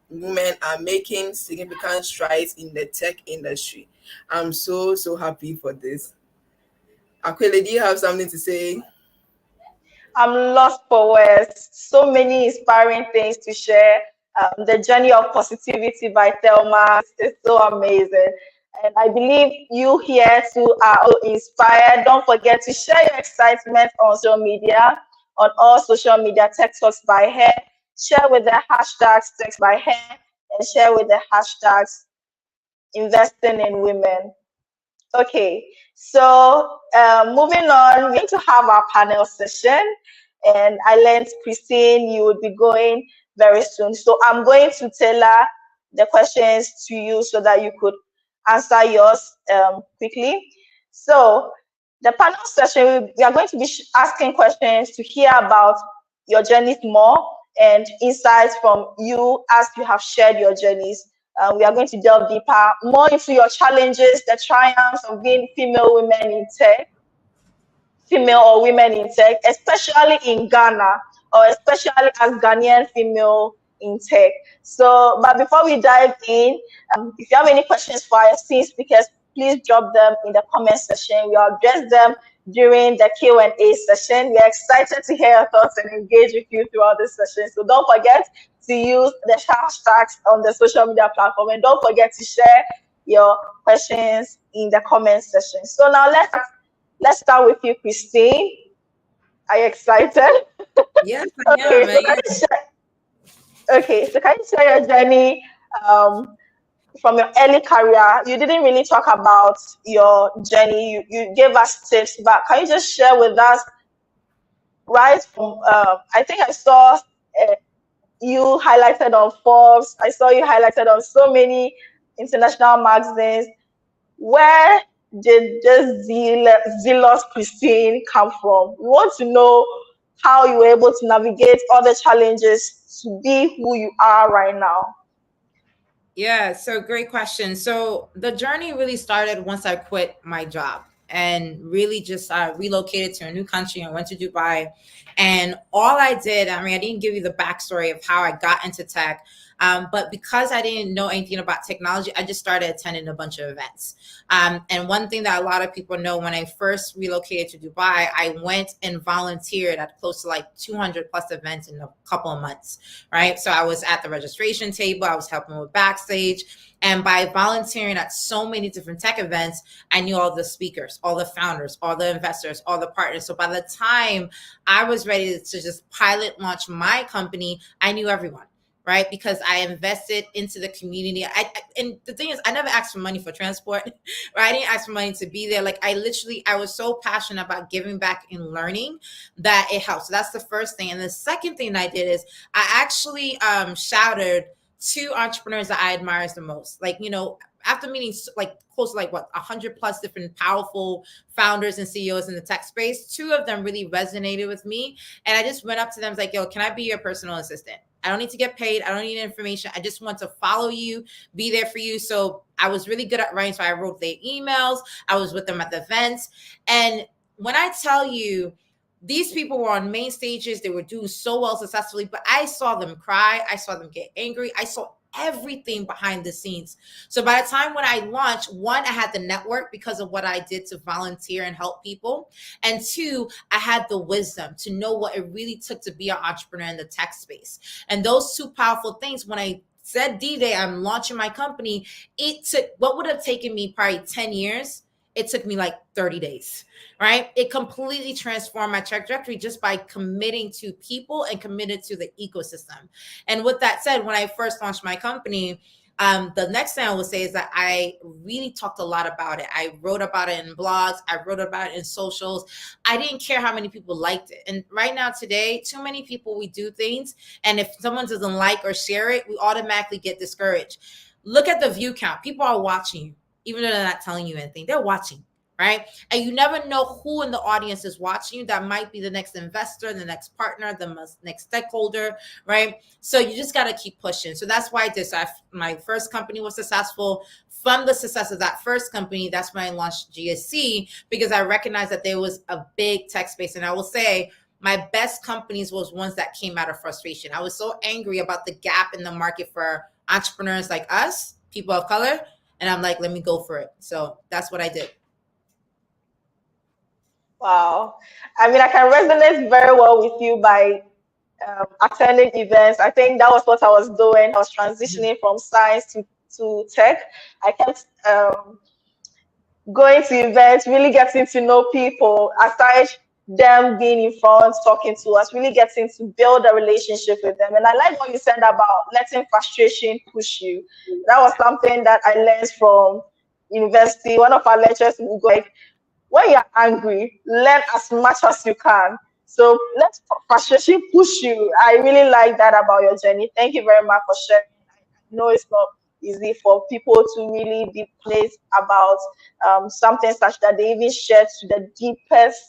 women are making significant strides in the tech industry. I'm so, so happy for this. Aquila, do you have something to say? I'm lost for words. So many inspiring things to share. The journey of positivity by Thelma is so amazing. And I believe you here too are also inspired. Don't forget to share your excitement on social media, on all social media, Tech Talks by Her. Share with the hashtags Tech by Her and share with the hashtags investing in women. Okay, so moving on, we're going to have our panel session, and I learned, Christine, you would be going very soon. So I'm going to tailor the questions to you so that you could answer yours quickly. So the panel session, we are going to be asking questions to hear about your journeys more and insights from you as you have shared your journeys. We are going to delve deeper, more into your challenges, the triumphs of being female women in tech, female or women in tech, especially in Ghana, or especially as Ghanaian female in tech. So, but before we dive in, if you have any questions for our esteemed speakers, please drop them in the comment section. We'll address them during the Q&A session. We're excited to hear your thoughts and engage with you throughout this session. So don't forget to use the hashtags on the social media platform, and don't forget to share your questions in the comment section. So now let's start with you, Christine. Are you excited? Yes, I am. So can you share your journey from your early career? You didn't really talk about your journey. You gave us tips, but can you just share with us right from I think I saw you highlighted on Forbes. I saw you highlighted on so many international magazines. Where did this zealous Christine come from? We want to know how you were able to navigate all the challenges to be who you are right now. Yeah, so great question. So the journey really started once I quit my job and really just relocated to a new country and went to Dubai. And all I did, I mean, I didn't give you the backstory of how I got into tech, but because I didn't know anything about technology, I just started attending a bunch of events. And one thing that a lot of people know, when I first relocated to Dubai, I went and volunteered at close to like 200 plus events in a couple of months, right? So I was at the registration table, I was helping with backstage. And by volunteering at so many different tech events, I knew all the speakers, all the founders, all the investors, all the partners. So by the time I was ready to just pilot launch my company, I knew everyone. right? Because I invested into the community. And the thing is, I never asked for money for transport, right? I didn't ask for money to be there. Like I was so passionate about giving back and learning that it helps. So that's the first thing. And the second thing I did is I actually shouted 2 entrepreneurs that I admire the most. Like, after meeting like close to like 100 plus different powerful founders and CEOs in the tech space, 2 of them really resonated with me. And I just went up to them, like, yo, can I be your personal assistant? I don't need to get paid. I don't need information. I just want to follow you, be there for you. So I was really good at writing. So I wrote their emails. I was with them at the events. And when I tell you, these people were on main stages, they were doing so well successfully, but I saw them cry. I saw them get angry. I saw everything behind the scenes. So by the time when I launched, 1, I had the network because of what I did to volunteer and help people. And 2, I had the wisdom to know what it really took to be an entrepreneur in the tech space. And those 2 powerful things, when I said D-Day, I'm launching my company, it took what would have taken me probably 10 years. It took me like 30 days, right? It completely transformed my trajectory just by committing to people and committed to the ecosystem. And with that said, when I first launched my company, the next thing I would say is that I really talked a lot about it. I wrote about it in blogs. I wrote about it in socials. I didn't care how many people liked it. And right now today, too many people, we do things. And if someone doesn't like or share it, we automatically get discouraged. Look at the view count. People are watching you. Even though they're not telling you anything, they're watching, right? And you never know who in the audience is watching you. That might be the next investor, the next partner, the next stakeholder, right? So you just got to keep pushing. So that's why I did. So my first company was successful. From the success of that first company, that's when I launched GSC, because I recognized that there was a big tech space. And I will say, my best companies was ones that came out of frustration. I was so angry about the gap in the market for entrepreneurs like us, people of color. And I'm like, let me go for it. So that's what I did. Wow. I mean, I can resonate very well with you by attending events. I think that was what I was doing. I was transitioning from science to tech. I kept going to events, really getting to know people, aside them being in front, talking to us, really getting to build a relationship with them. And I like what you said about letting frustration push you. That was something that I learned from university. One of our lecturers would go like, when you're angry, learn as much as you can. So let frustration push you. I really like that about your journey. Thank you very much for sharing. I know it's not easy for people to really be pleased about something such that they even share to the deepest,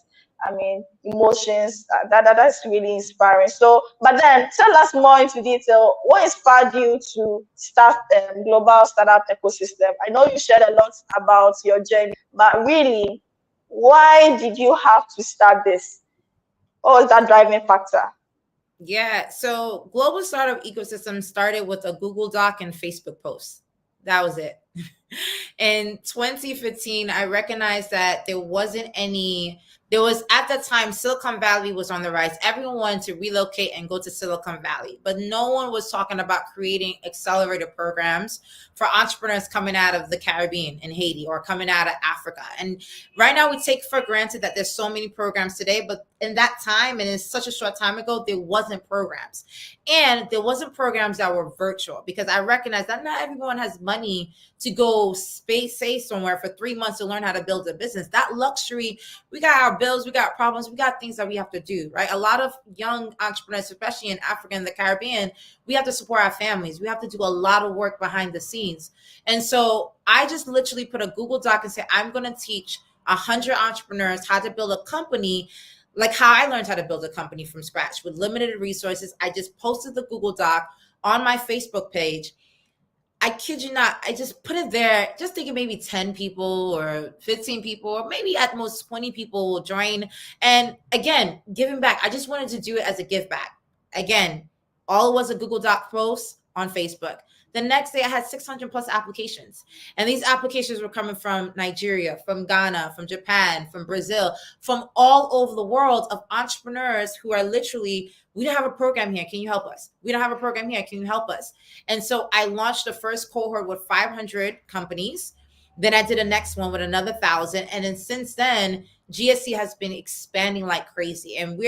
emotions. That's really inspiring. So, but then tell us more into detail. What inspired you to start global startup ecosystem? I know you shared a lot about your journey, but really, why did you have to start this? What was that driving factor? Yeah, so global startup ecosystem started with a Google Doc and Facebook post. That was it. In 2015, I recognized that there was at the time, Silicon Valley was on the rise. Everyone wanted to relocate and go to Silicon Valley, but no one was talking about creating accelerator programs for entrepreneurs coming out of the Caribbean and Haiti, or coming out of Africa. And right now we take for granted that there's so many programs today, but in that time, and it's such a short time ago, there wasn't programs. And there wasn't programs that were virtual, because I recognize that not everyone has money to go stay somewhere for 3 months to learn how to build a business. That luxury, we got our bills, we got problems, we got things that we have to do, right? A lot of young entrepreneurs, especially in Africa and the Caribbean, we have to support our families. We have to do a lot of work behind the scenes. And so I just literally put a Google Doc and say, I'm going to teach 100 entrepreneurs how to build a company, like how I learned how to build a company from scratch with limited resources. I just posted the Google Doc on my Facebook page. I kid you not, I just put it there, just thinking maybe 10 people or 15 people, or maybe at most 20 people will join. And again, giving back. I just wanted to do it as a give back. Again, all it was a Google Doc post on Facebook. The next day I had 600 plus applications. And these applications were coming from Nigeria, from Ghana, from Japan, from Brazil, from all over the world, of entrepreneurs who are literally, we don't have a program here. Can you help us? We don't have a program here. Can you help us? And so I launched the first cohort with 500 companies. Then I did a next one with another 1,000. And then since then, GSC has been expanding like crazy. And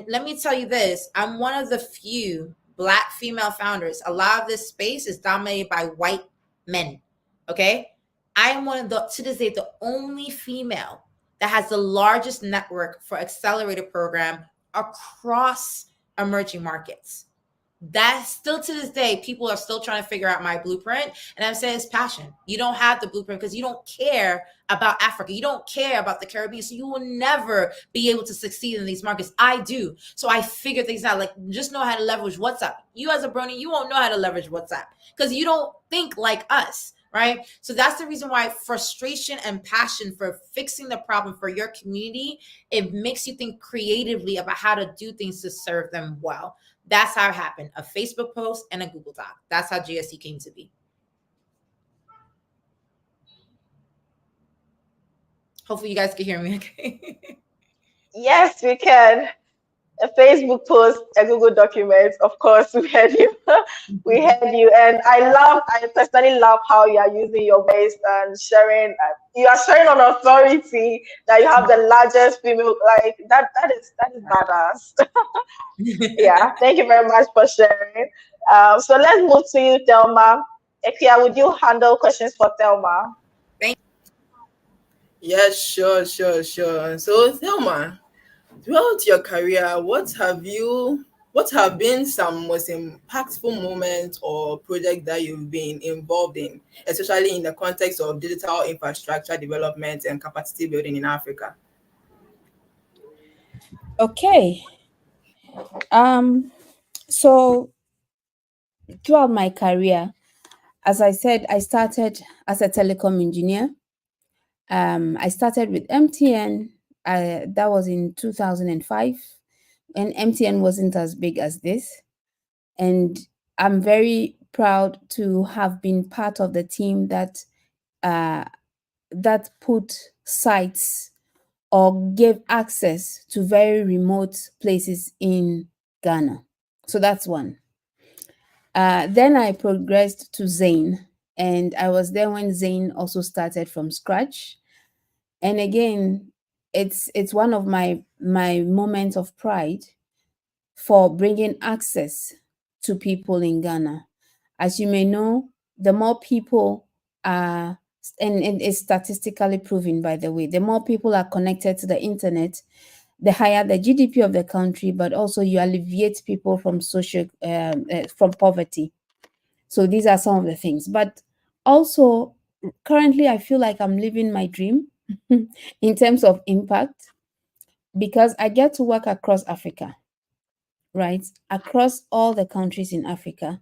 let me tell you this, I'm one of the few Black female founders. A lot of this space is dominated by white men. Okay. I am one of the, to this day, the only female that has the largest network for accelerator program across emerging markets. That still to this day, people are still trying to figure out my blueprint. And I'm saying it's passion. You don't have the blueprint because you don't care about Africa. You don't care about the Caribbean. So you will never be able to succeed in these markets. I do. So I figure things out. Like, just know how to leverage WhatsApp. You as a brony, you won't know how to leverage WhatsApp because you don't think like us. Right. So that's the reason why frustration and passion for fixing the problem for your community, it makes you think creatively about how to do things to serve them well. That's how it happened. A Facebook post and a Google Doc. That's how GSC came to be. Hopefully you guys can hear me okay. Yes, we can. A Facebook post, a Google document. Of course, we heard you. We heard you, and I personally love how you are using your voice and sharing. You are sharing on authority that you have the largest female. Like that. That is badass. Yeah, thank you very much for sharing. So let's move to you, Thelma. Ekia, would you handle questions for Thelma? Yes, sure. So, Thelma, throughout your career, what have been some most impactful moments or projects that you've been involved in, especially in the context of digital infrastructure development and capacity building in Africa? Okay. So throughout my career, as I said, I started as a telecom engineer. I started with MTN. That was in 2005, and MTN wasn't as big as this. And I'm very proud to have been part of the team that put sites or gave access to very remote places in Ghana. So that's one. Then I progressed to Zain, and I was there when Zain also started from scratch. And again, it's one of my moments of pride for bringing access to people in Ghana. As you may know, the more people are, and it's statistically proven, by the way, the more people are connected to the internet, the higher the GDP of the country, but also you alleviate people from from poverty. So these are some of the things. But also, currently, I feel like I'm living my dream in terms of impact because I get to work across Africa, right? Across all the countries in Africa,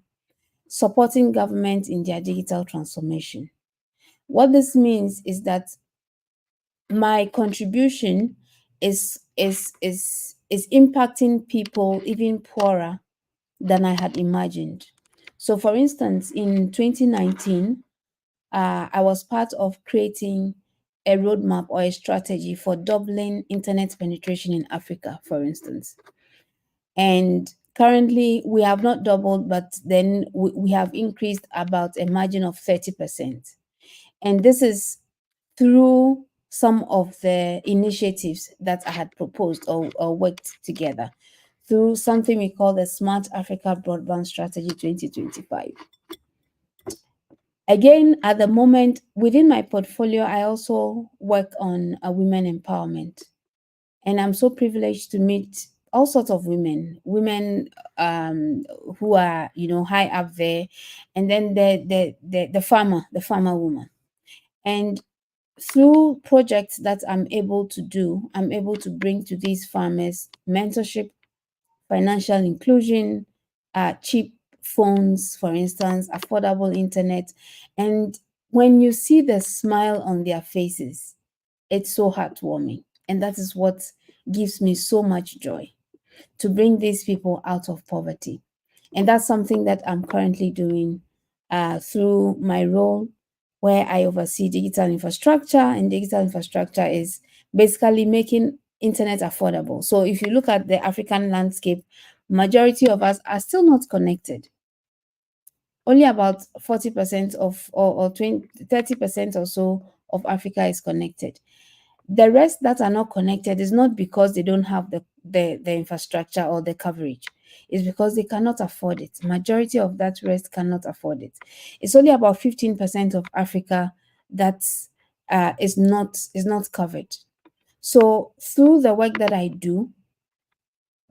supporting government in their digital transformation. What this means is that my contribution is impacting people even poorer than I had imagined. So, for instance, in 2019, I was part of creating a roadmap or a strategy for doubling internet penetration in Africa, for instance. And currently, we have not doubled, but then we have increased about a margin of 30%. And this is through some of the initiatives that I had proposed or worked together through something we call the Smart Africa Broadband Strategy 2025. Again, at the moment, within my portfolio, I also work on women empowerment. And I'm so privileged to meet all sorts of women who are, high up there, and then the farmer woman. And through projects that I'm able to do, I'm able to bring to these farmers mentorship, financial inclusion, cheap phones, for instance, affordable internet. And when you see the smile on their faces, it's so heartwarming. And that is what gives me so much joy, to bring these people out of poverty. And that's something that I'm currently doing through my role where I oversee digital infrastructure. And digital infrastructure is basically making internet affordable. So if you look at the African landscape, majority of us are still not connected. Only about 40% or 30% or so of Africa is connected. The rest that are not connected is not because they don't have the infrastructure or the coverage. is because they cannot afford it. Majority of that rest cannot afford it. It's only about 15% of Africa that is not covered. So through the work that I do,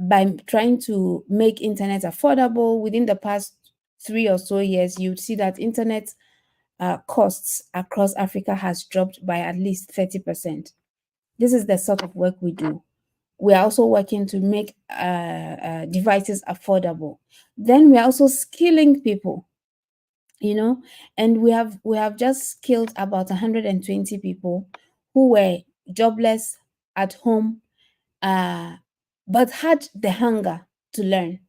by trying to make internet affordable within the past 3 or so years, you'd see that internet costs across Africa has dropped by at least 30%. This is the sort of work we do. We are also working to make devices affordable. Then we are also skilling people, and we have just skilled about 120 people who were jobless at home, but had the hunger to learn.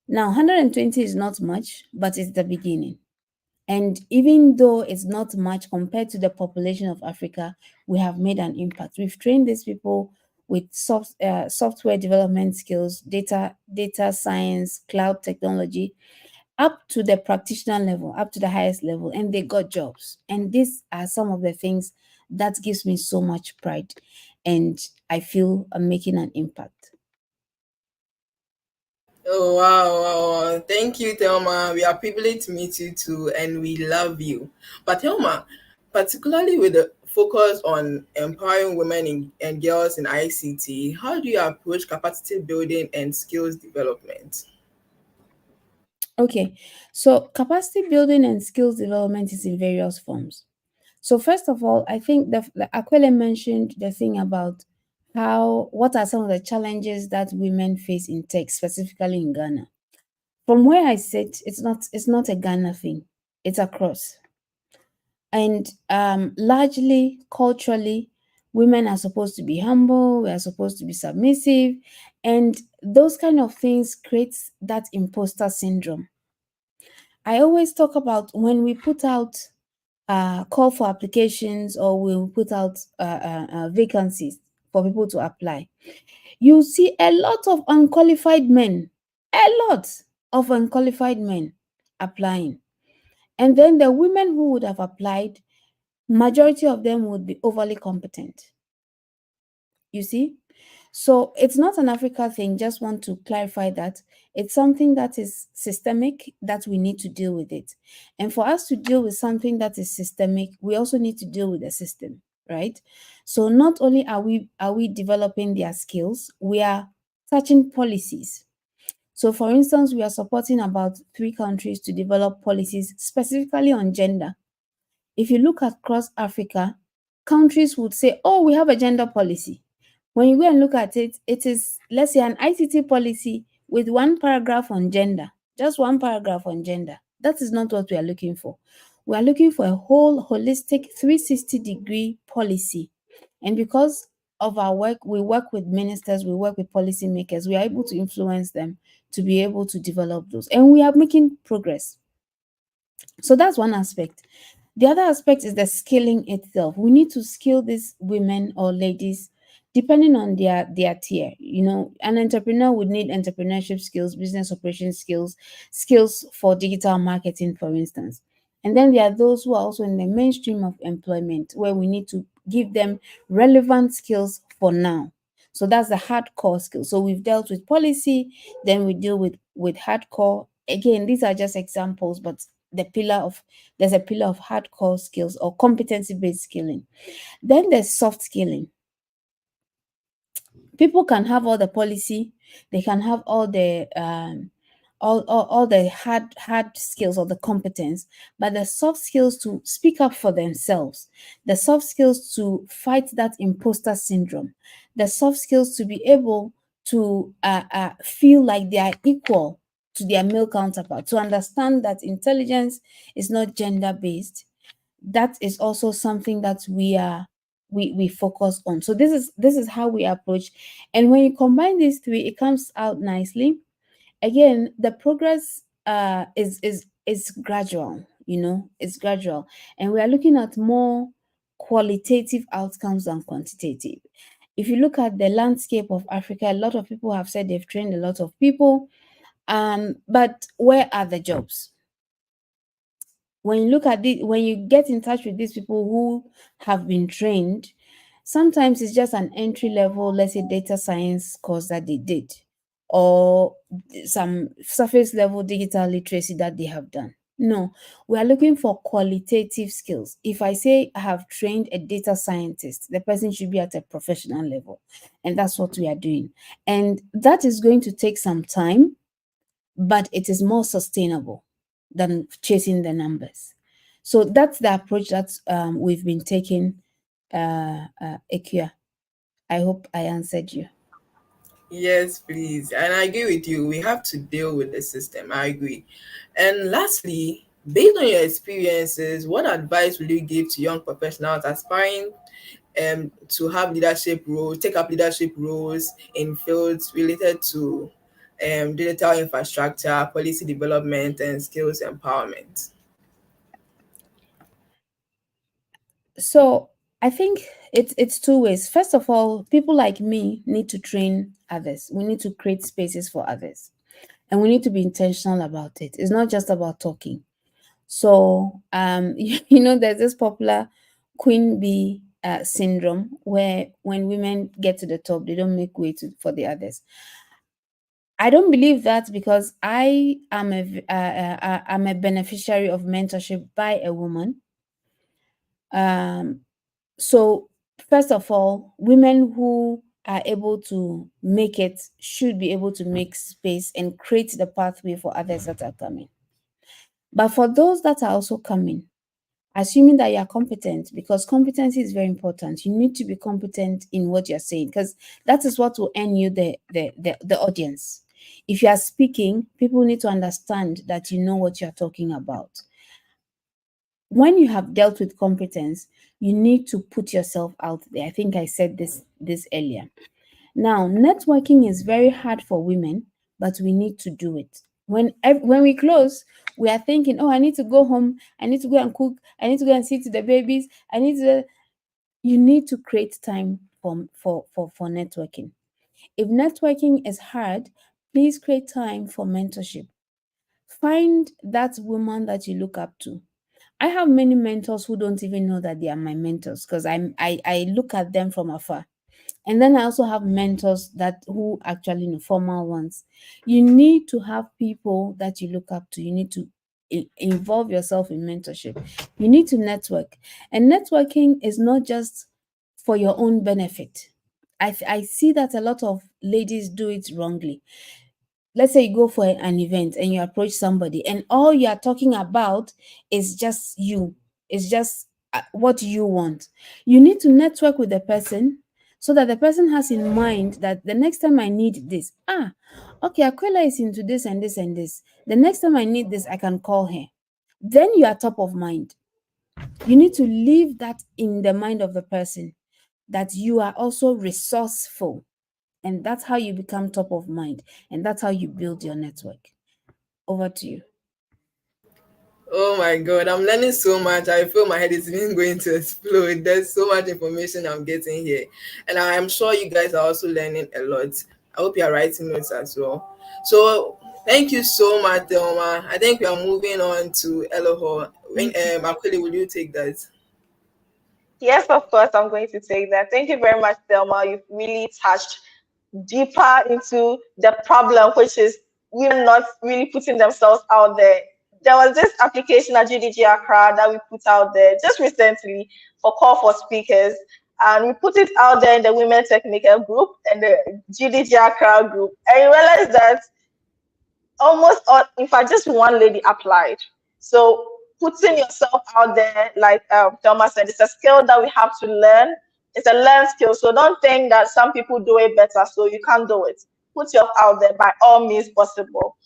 Now, 120 is not much, but it's the beginning. And even though it's not much compared to the population of Africa, we have made an impact. We've trained these people with software development skills, data science, cloud technology, up to the practitioner level, up to the highest level, and they got jobs. And these are some of the things that gives me so much pride, and I feel I'm making an impact. Oh wow, wow, wow. Thank you, Thelma. We are privileged to meet you too, and we love you. But Thelma, particularly with the focus on empowering women and girls in ICT, how do you approach capacity building and skills development? Okay, so capacity building and skills development is in various forms. So first of all, I think the Aquile mentioned the thing about what are some of the challenges that women face in tech, specifically in Ghana. From where I sit, it's not a Ghana thing. It's across. And largely culturally, women are supposed to be humble, we are supposed to be submissive, and those kind of things creates that imposter syndrome. I always talk about when we put out call for applications, or we will put out vacancies for people to apply, you see a lot of unqualified men, a lot of unqualified men applying. And then the women who would have applied, majority of them would be overly competent. You see? So it's not an Africa thing. Just want to clarify that it's something that is systemic, that we need to deal with it. And for us to deal with something that is systemic, we also need to deal with the system, right? So not only are we developing their skills, we are touching policies. So for instance, we are supporting about 3 countries to develop policies specifically on gender. If you look across Africa, countries would say, oh, we have a gender policy. When you go and look at it, it is, let's say, an ICT policy with 1 paragraph on gender, just 1 paragraph on gender. That is not what we are looking for. We are looking for a whole holistic 360-degree policy. And because of our work, we work with ministers, we work with policymakers, we are able to influence them to be able to develop those. And we are making progress. So that's one aspect. The other aspect is the skilling itself. We need to skill these women or ladies depending on their tier. An entrepreneur would need entrepreneurship skills, business operation skills, skills for digital marketing, for instance. And then there are those who are also in the mainstream of employment, where we need to give them relevant skills for now. So that's the hardcore skills. So we've dealt with policy, then we deal with hardcore. Again, these are just examples, but there's a pillar of hardcore skills or competency-based skilling. Then there's soft skilling. People can have all the policy, they can have all the all the hard skills or the competence, but the soft skills to speak up for themselves, the soft skills to fight that imposter syndrome, the soft skills to be able to feel like they are equal to their male counterpart, to understand that intelligence is not gender based. That is also something that we focus on. So this is how we approach. And when you combine these 3, it comes out nicely. Again, the progress is gradual. It's gradual, and we are looking at more qualitative outcomes than quantitative. If you look at the landscape of Africa, a lot of people have said they've trained a lot of people, but where are the jobs? When you look at when you get in touch with these people who have been trained, sometimes it's just an entry level, let's say, data science course that they did, or some surface level digital literacy that they have done. No, we are looking for qualitative skills. If I say I have trained a data scientist, the person should be at a professional level. And that's what we are doing. And that is going to take some time, but it is more sustainable than chasing the numbers. So that's the approach that we've been taking, Ekia. I hope I answered you. Yes, please. And I agree with you. We have to deal with the system. I agree. And lastly, based on your experiences, what advice will you give to young professionals aspiring to have leadership roles, take up leadership roles in fields related to digital infrastructure, policy development, and skills empowerment? So I think it's two ways. First of all, people like me need to train others. We need to create spaces for others, and we need to be intentional about it. It's not just about talking. So there's this popular queen bee syndrome where when women get to the top, they don't make way for the others. I don't believe that, because I'm a beneficiary of mentorship by a woman. So first of all, women who are able to make it should be able to make space and create the pathway for others that are coming. But for those that are also coming, assuming that you are competent, because competency is very important. You need to be competent in what you're saying, because that is what will earn you the audience. If you are speaking, people need to understand that you know what you're talking about. When you have dealt with competence, you need to put yourself out there. I think I said this earlier. Now, networking is very hard for women, but we need to do it. When we close, we are thinking, oh, I need to go home, I need to go and cook, I need to go and see to the babies, you need to create time for networking. If networking is hard, please create time for mentorship. Find that woman that you look up to. I have many mentors who don't even know that they are my mentors, because I look at them from afar. And then I also have mentors who actually know, formal ones. You need to have people that you look up to. You need to involve yourself in mentorship. You need to network. And networking is not just for your own benefit. I see that a lot of ladies do it wrongly. Let's say you go for an event and you approach somebody, and all you are talking about is just you. It's just what you want. You need to network with the person, so that the person has in mind that the next time I need this, okay, Aquila is into this and this and this. The next time I need this, I can call her. Then you are top of mind. You need to leave that in the mind of the person, that you are also resourceful. And that's how you become top of mind. And that's how you build your network. Over to you. Oh my God, I'm learning so much. I feel my head is even going to explode. There's so much information I'm getting here. And I'm sure you guys are also learning a lot. I hope you're writing notes as well. So thank you so much, Delma. I think we are moving on to Eloho. When Akuli, will you take that? Yes, of course, I'm going to take that. Thank you very much, Thelma. You've really touched deeper into the problem, which is women not really putting themselves out there. There was this application at GDG Accra that we put out there just recently for call for speakers, and we put it out there in the Women Technical group and the GDG Accra group, and you realize that almost all, in fact, just one lady applied. So putting yourself out there, like Thomas said, it's a skill that we have to learn. It's a learned skill. So don't think that some people do it better, so you can't do it. Put yourself out there by all means possible.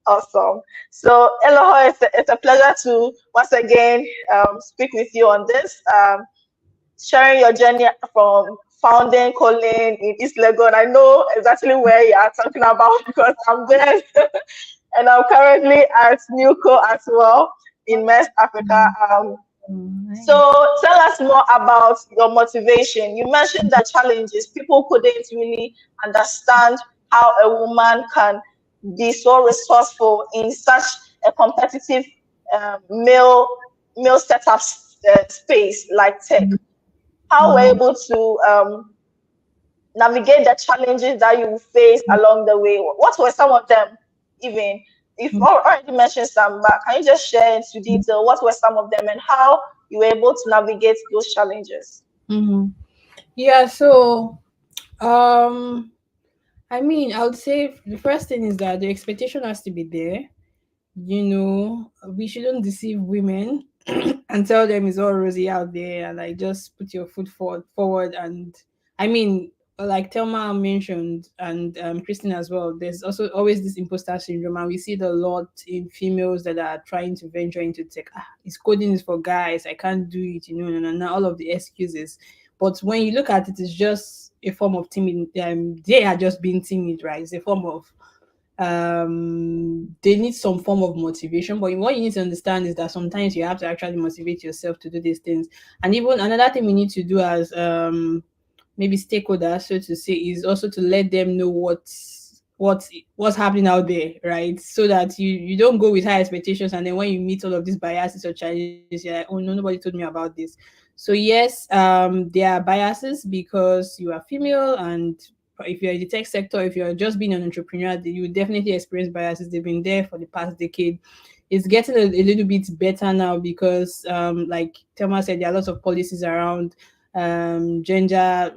Awesome. So Eloho, it's a pleasure to once again speak with you on this. Sharing your journey from founding Colin in East Legon. I know exactly where you are talking about because I'm there. And I'm currently at Newco as well in West Africa. So tell us more about your motivation. You mentioned the challenges. People couldn't really understand how a woman can be so resourceful in such a competitive male setup space like tech. How we're able to navigate the challenges that you face along the way? What were some of them? Even if you already mentioned some, but can you just share into detail what were some of them and how you were able to navigate those challenges? Mm-hmm. Yeah, so um I mean, I would say the first thing is that the expectation has to be there. We shouldn't deceive women and tell them it's all rosy out there, and like just put your foot forward. And I mean, like Thelma mentioned, and Christine as well, there's also always this imposter syndrome, and we see it a lot in females that are trying to venture into tech. It's coding is for guys, I can't do it, and all of the excuses. But when you look at it, it's just a form of timid. They are just being timid, right? It's a form of they need some form of motivation. But what you need to understand is that sometimes you have to actually motivate yourself to do these things. And even another thing we need to do as maybe stakeholders, so to say, is also to let them know what's happening out there, right? So that you don't go with high expectations, and then when you meet all of these biases or challenges, you're like, oh no, nobody told me about this. So yes, there are biases because you are female, and if you're in the tech sector, if you're just being an entrepreneur, you will definitely experience biases. They've been there for the past decade. It's getting a little bit better now because, like Thelma said, there are lots of policies around gender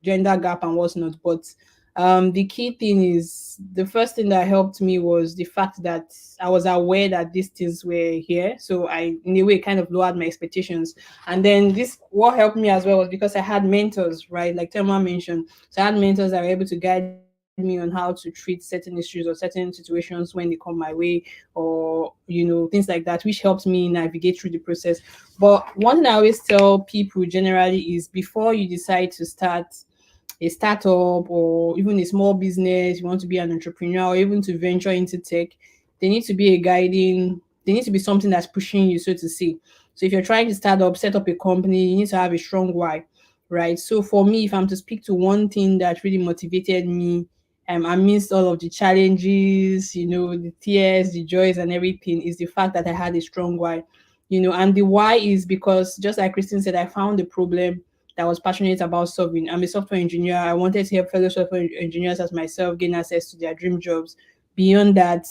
gender gap and whatnot. But the key thing is the first thing that helped me was the fact that I was aware that these things were here. So I, in a way, kind of lowered my expectations. And then this, what helped me as well was because I had mentors, right? Like Thelma mentioned. So I had mentors that were able to guide me on how to treat certain issues or certain situations when they come my way, or things like that, which helps me navigate through the process. But one thing I always tell people generally is before you decide to start a startup or even a small business, you want to be an entrepreneur or even to venture into tech, there needs to be there needs to be something that's pushing you, so to say. So if you're trying to set up a company, you need to have a strong why, right? So for me, if I'm to speak to one thing that really motivated me, amidst all of the challenges, the tears, the joys, and everything, is the fact that I had a strong why. And the why is because, just like Christine said, I found the problem that I was passionate about solving. I'm a software engineer. I wanted to help fellow software engineers as myself gain access to their dream jobs. Beyond that,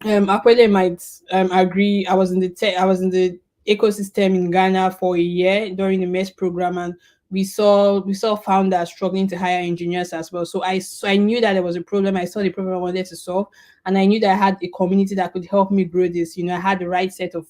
Akwele might agree. I was in the ecosystem in Ghana for a year during the MES program, and we saw founders struggling to hire engineers as well. So I knew that there was a problem. I saw the problem I wanted to solve, and I knew that I had a community that could help me grow this. I had the right set of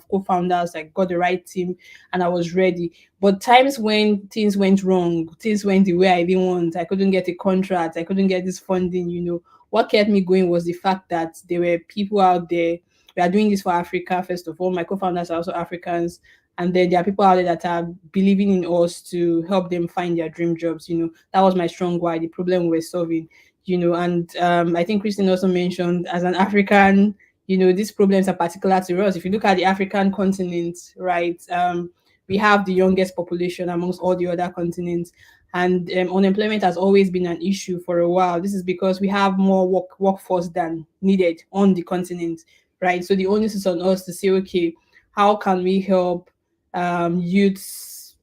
co-founders. I got the right team, and I was ready. But times when things went wrong, things went the way I didn't want. I couldn't get a contract. I couldn't get this funding. What kept me going was the fact that there were people out there. We are doing this for Africa, first of all. My co-founders are also Africans. And then there are people out there that are believing in us to help them find their dream jobs. That was my strong why, the problem we're solving. And I think Christine also mentioned, as an African, these problems are particular to us. If you look at the African continent, right, we have the youngest population amongst all the other continents, and unemployment has always been an issue for a while. This is because we have more workforce than needed on the continent, right? So the onus is on us to say, okay, how can we help youths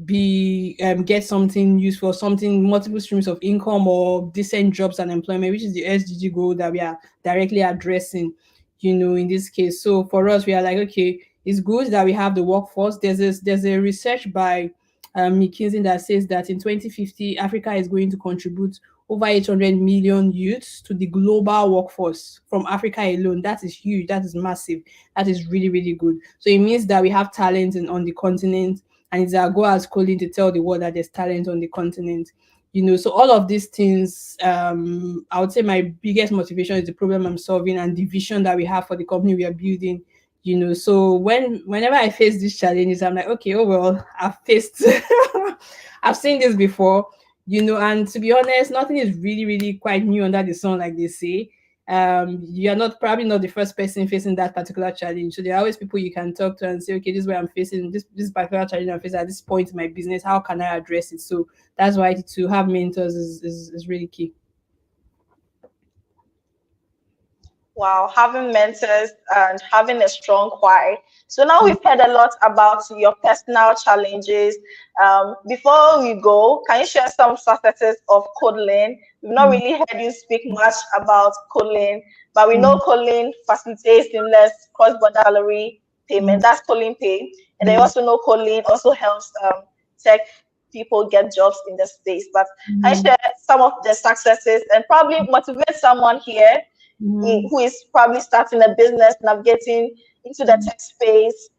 get something useful, something, multiple streams of income or decent jobs and employment, which is the SDG goal that we are directly addressing, in this case. So for us, we are like, okay, it's good that we have the workforce. There's a research by McKinsey that says that in 2050, Africa is going to contribute over 800 million youths to the global workforce from Africa alone. That is huge. That is massive. That is really, really good. So it means that we have talent on the continent, and it's our goal as Colin to tell the world that there's talent on the continent. So all of these things, I would say my biggest motivation is the problem I'm solving and the vision that we have for the company we are building. So whenever I face these challenges, I'm like, okay, oh well, I've faced I've seen this before, and to be honest, nothing is really, really quite new under the sun, like they say. You are probably not the first person facing that particular challenge. So there are always people you can talk to and say, okay, this is where I'm facing this particular challenge I'm facing at this point in my business. How can I address it? So that's why to have mentors is really key. Wow, having mentors and having a strong why. So now we've heard a lot about your personal challenges. Before we go, can you share some successes of Codlin? We've not really heard you speak much about Codlin, but we know Codlin facilitates seamless cross-border salary payment. That's Codlin Pay. And they also know Codlin also helps tech people get jobs in the space. But can you share some of the successes and probably motivate someone here who is probably starting a business, navigating into the tech space?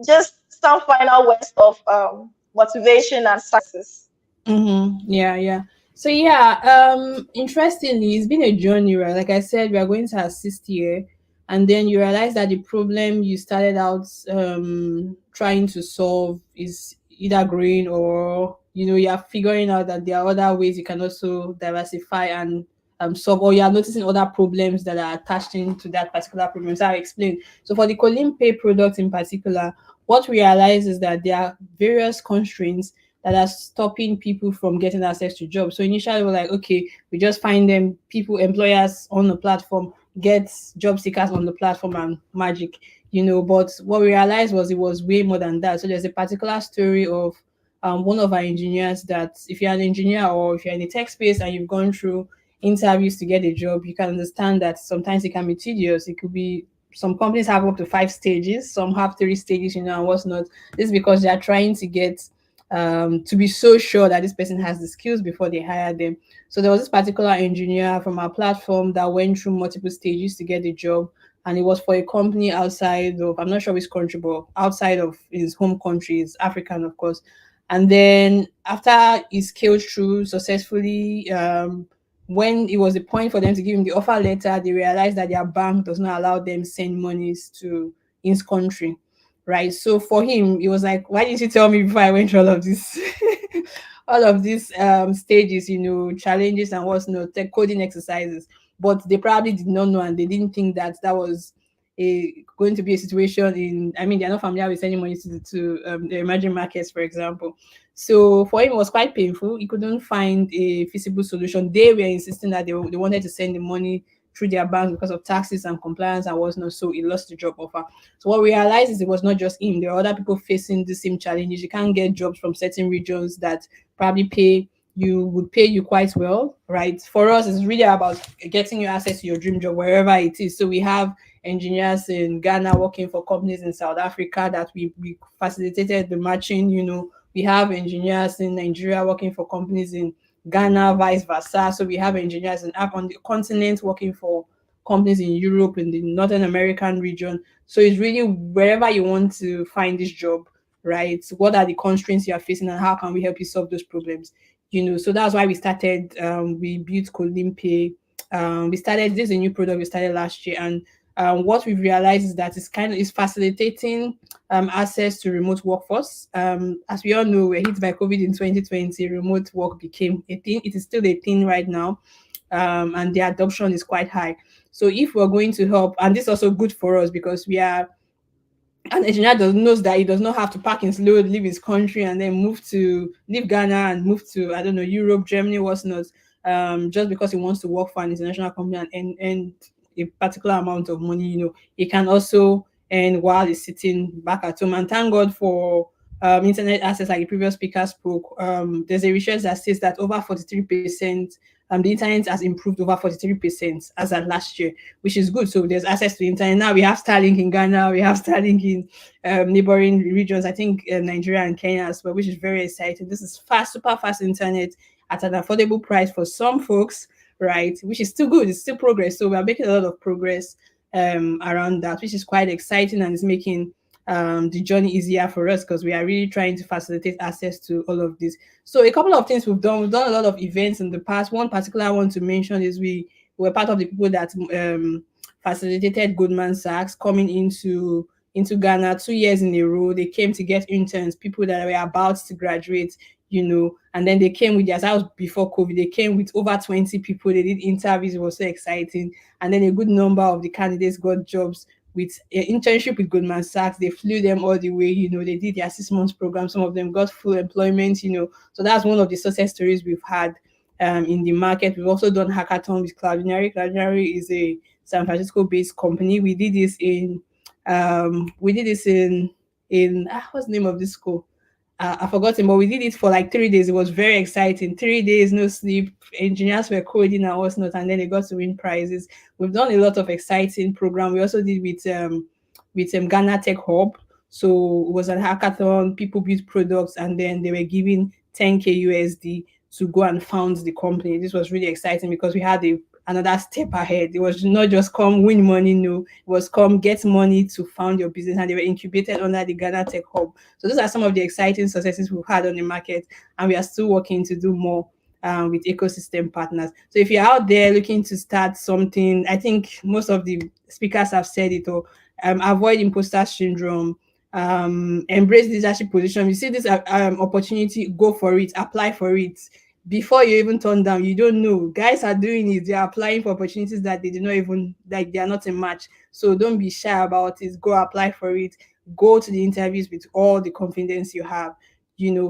Just some final words of motivation and success. Yeah, yeah. So yeah, interestingly, it's been a journey, right? Like I said, we are going to our 6th year, and then you realize that the problem you started out trying to solve is either growing, or you're figuring out that there are other ways you can also diversify and solve, or you are noticing other problems that are attached into that particular problem. So I'll explain. So for the Colin Pay product in particular, what we realize is that there are various constraints that are stopping people from getting access to jobs. So initially we're like, okay, we just find them people, employers on the platform, get job seekers on the platform and magic, But what we realized was it was way more than that. So there's a particular story of one of our engineers that if you're an engineer or if you're in the tech space and you've gone through interviews to get a job, you can understand that sometimes it can be tedious. It could be some companies have up to 5 stages, some have 3 stages, and what's not. This is because they are trying to get to be so sure that this person has the skills before they hire them. So there was this particular engineer from our platform that went through multiple stages to get the job, and it was for a company outside of, I'm not sure which country, but outside of his home country, is African, of course. And then after he scaled through successfully, when it was the point for them to give him the offer letter, they realized that their bank does not allow them send monies to his country, right? So for him, it was like, why didn't you tell me before I went through all of this, all of these stages, challenges and what's not, tech coding exercises? But they probably did not know, and they didn't think that that was going to be a situation in. I mean, they're not familiar with sending money to the emerging markets, for example. So for him, it was quite painful. He couldn't find a feasible solution. They were insisting that they wanted to send the money through their bank because of taxes and compliance and whatnot. So he lost the job offer. So what we realized is it was not just him. There are other people facing the same challenges. You can't get jobs from certain regions that probably would pay you quite well, right? For us, it's really about getting you access to your dream job wherever it is. So we have engineers in Ghana working for companies in South Africa that we facilitated the matching. We have engineers in Nigeria working for companies in Ghana, vice versa. So we have engineers on the continent working for companies in Europe, in the Northern American region. So it's really wherever you want to find this job, right? What are the constraints you are facing, and how can we help you solve those problems? So that's why we started. We built Colin Pay. We started, this is a new product we started last year, and what we've realized is that it's facilitating access to remote workforce. As we all know, we're hit by COVID in 2020. Remote work became a thing. It is still a thing right now, and the adoption is quite high. So if we're going to help, and this is also good for us because we are, an engineer knows that he does not have to pack his load, leave his country, and then leave Ghana and move to, I don't know, Europe, Germany, what's not, just because he wants to work for an international company and a particular amount of money. He can also earn while he's sitting back at home. And thank God for internet access, like the previous speaker spoke. There's a research that says that over 43%, the internet has improved over 43% as of last year, which is good. So there's access to the internet. Now we have Starlink in Ghana, we have Starlink in neighboring regions, I think Nigeria and Kenya as well, which is very exciting. This is super fast internet at an affordable price for some folks, right? Which is still good, it's still progress. So we are making a lot of progress around that, which is quite exciting, and it's making the journey easier for us because we are really trying to facilitate access to all of this. So a couple of things we've done a lot of events in the past. One particular I want to mention is we were part of the people that facilitated Goldman Sachs coming into Ghana 2 years in a row. They came to get interns, people that were about to graduate, and then they came with that was before COVID. They came with over 20 people. They did interviews. It was so exciting. And then a good number of the candidates got jobs with an internship with Goldman Sachs. They flew them all the way, they did their 6 months program. Some of them got full employment, So that's one of the success stories we've had in the market. We've also done hackathon with Cloudinary. Cloudinary is a San Francisco based company. We did this in what's the name of this school? I forgot it, but we did it for like 3 days. It was very exciting. 3 days, no sleep. Engineers were coding and whatnot, and then they got to win prizes. We've done a lot of exciting program. We also did with Ghana Tech Hub. So it was a hackathon. People built products, and then they were giving 10K USD to go and found the company. This was really exciting because we had another step ahead. It was not just come win money, no, it was come get money to found your business, and they were incubated under the Ghana Tech Hub. So those are some of the exciting successes we've had on the market, and we are still working to do more with ecosystem partners. So if you're out there looking to start something, I think most of the speakers have said it, or avoid imposter syndrome, embrace leadership position. You see this opportunity, go for it, apply for it. Before you even turn down, you don't know. Guys are doing it. They are applying for opportunities that they do not even, like, they are not a match. So don't be shy about it. Go apply for it. Go to the interviews with all the confidence you have.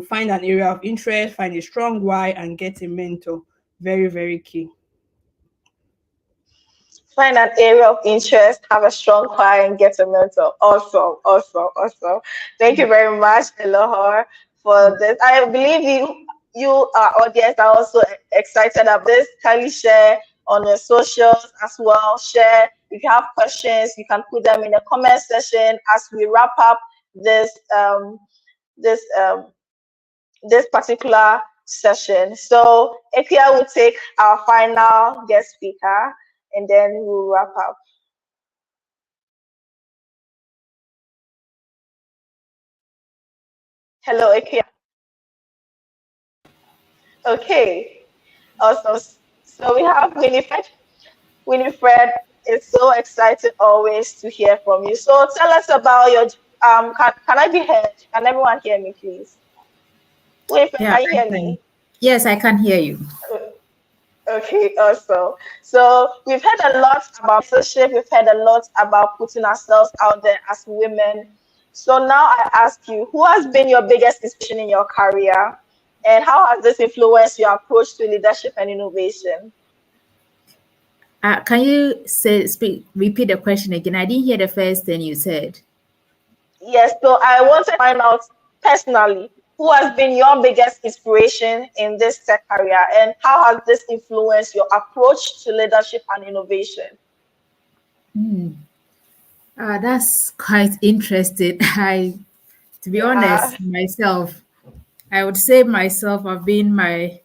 Find an area of interest, find a strong why, and get a mentor. Very, very key. Find an area of interest, have a strong why, and get a mentor. Awesome. Thank you very much, Elohor, for this. I believe you, our audience, are also excited about this. Kindly share on the socials as well. Share. If you have questions, you can put them in the comment section as we wrap up this this particular session. So Ekia will take our final guest speaker, and then we'll wrap up. Hello, Ekia. Okay, awesome. So we have Winifred. Winifred is so excited always to hear from you. So tell us about your can I be heard? Can everyone hear me, please? Winifred, Yeah, can you hear me? Yes, I can hear you. Okay, awesome. So we've heard a lot about leadership. We've heard a lot about putting ourselves out there as women. So now I ask you, who has been your biggest inspiration in your career, and how has this influenced your approach to leadership and innovation? Can you repeat the question again? I didn't hear the first thing you said. Yes, so I want to find out personally, who has been your biggest inspiration in this tech career, and how has this influenced your approach to leadership and innovation? That's quite interesting. To be honest, myself, I would say myself, I've been my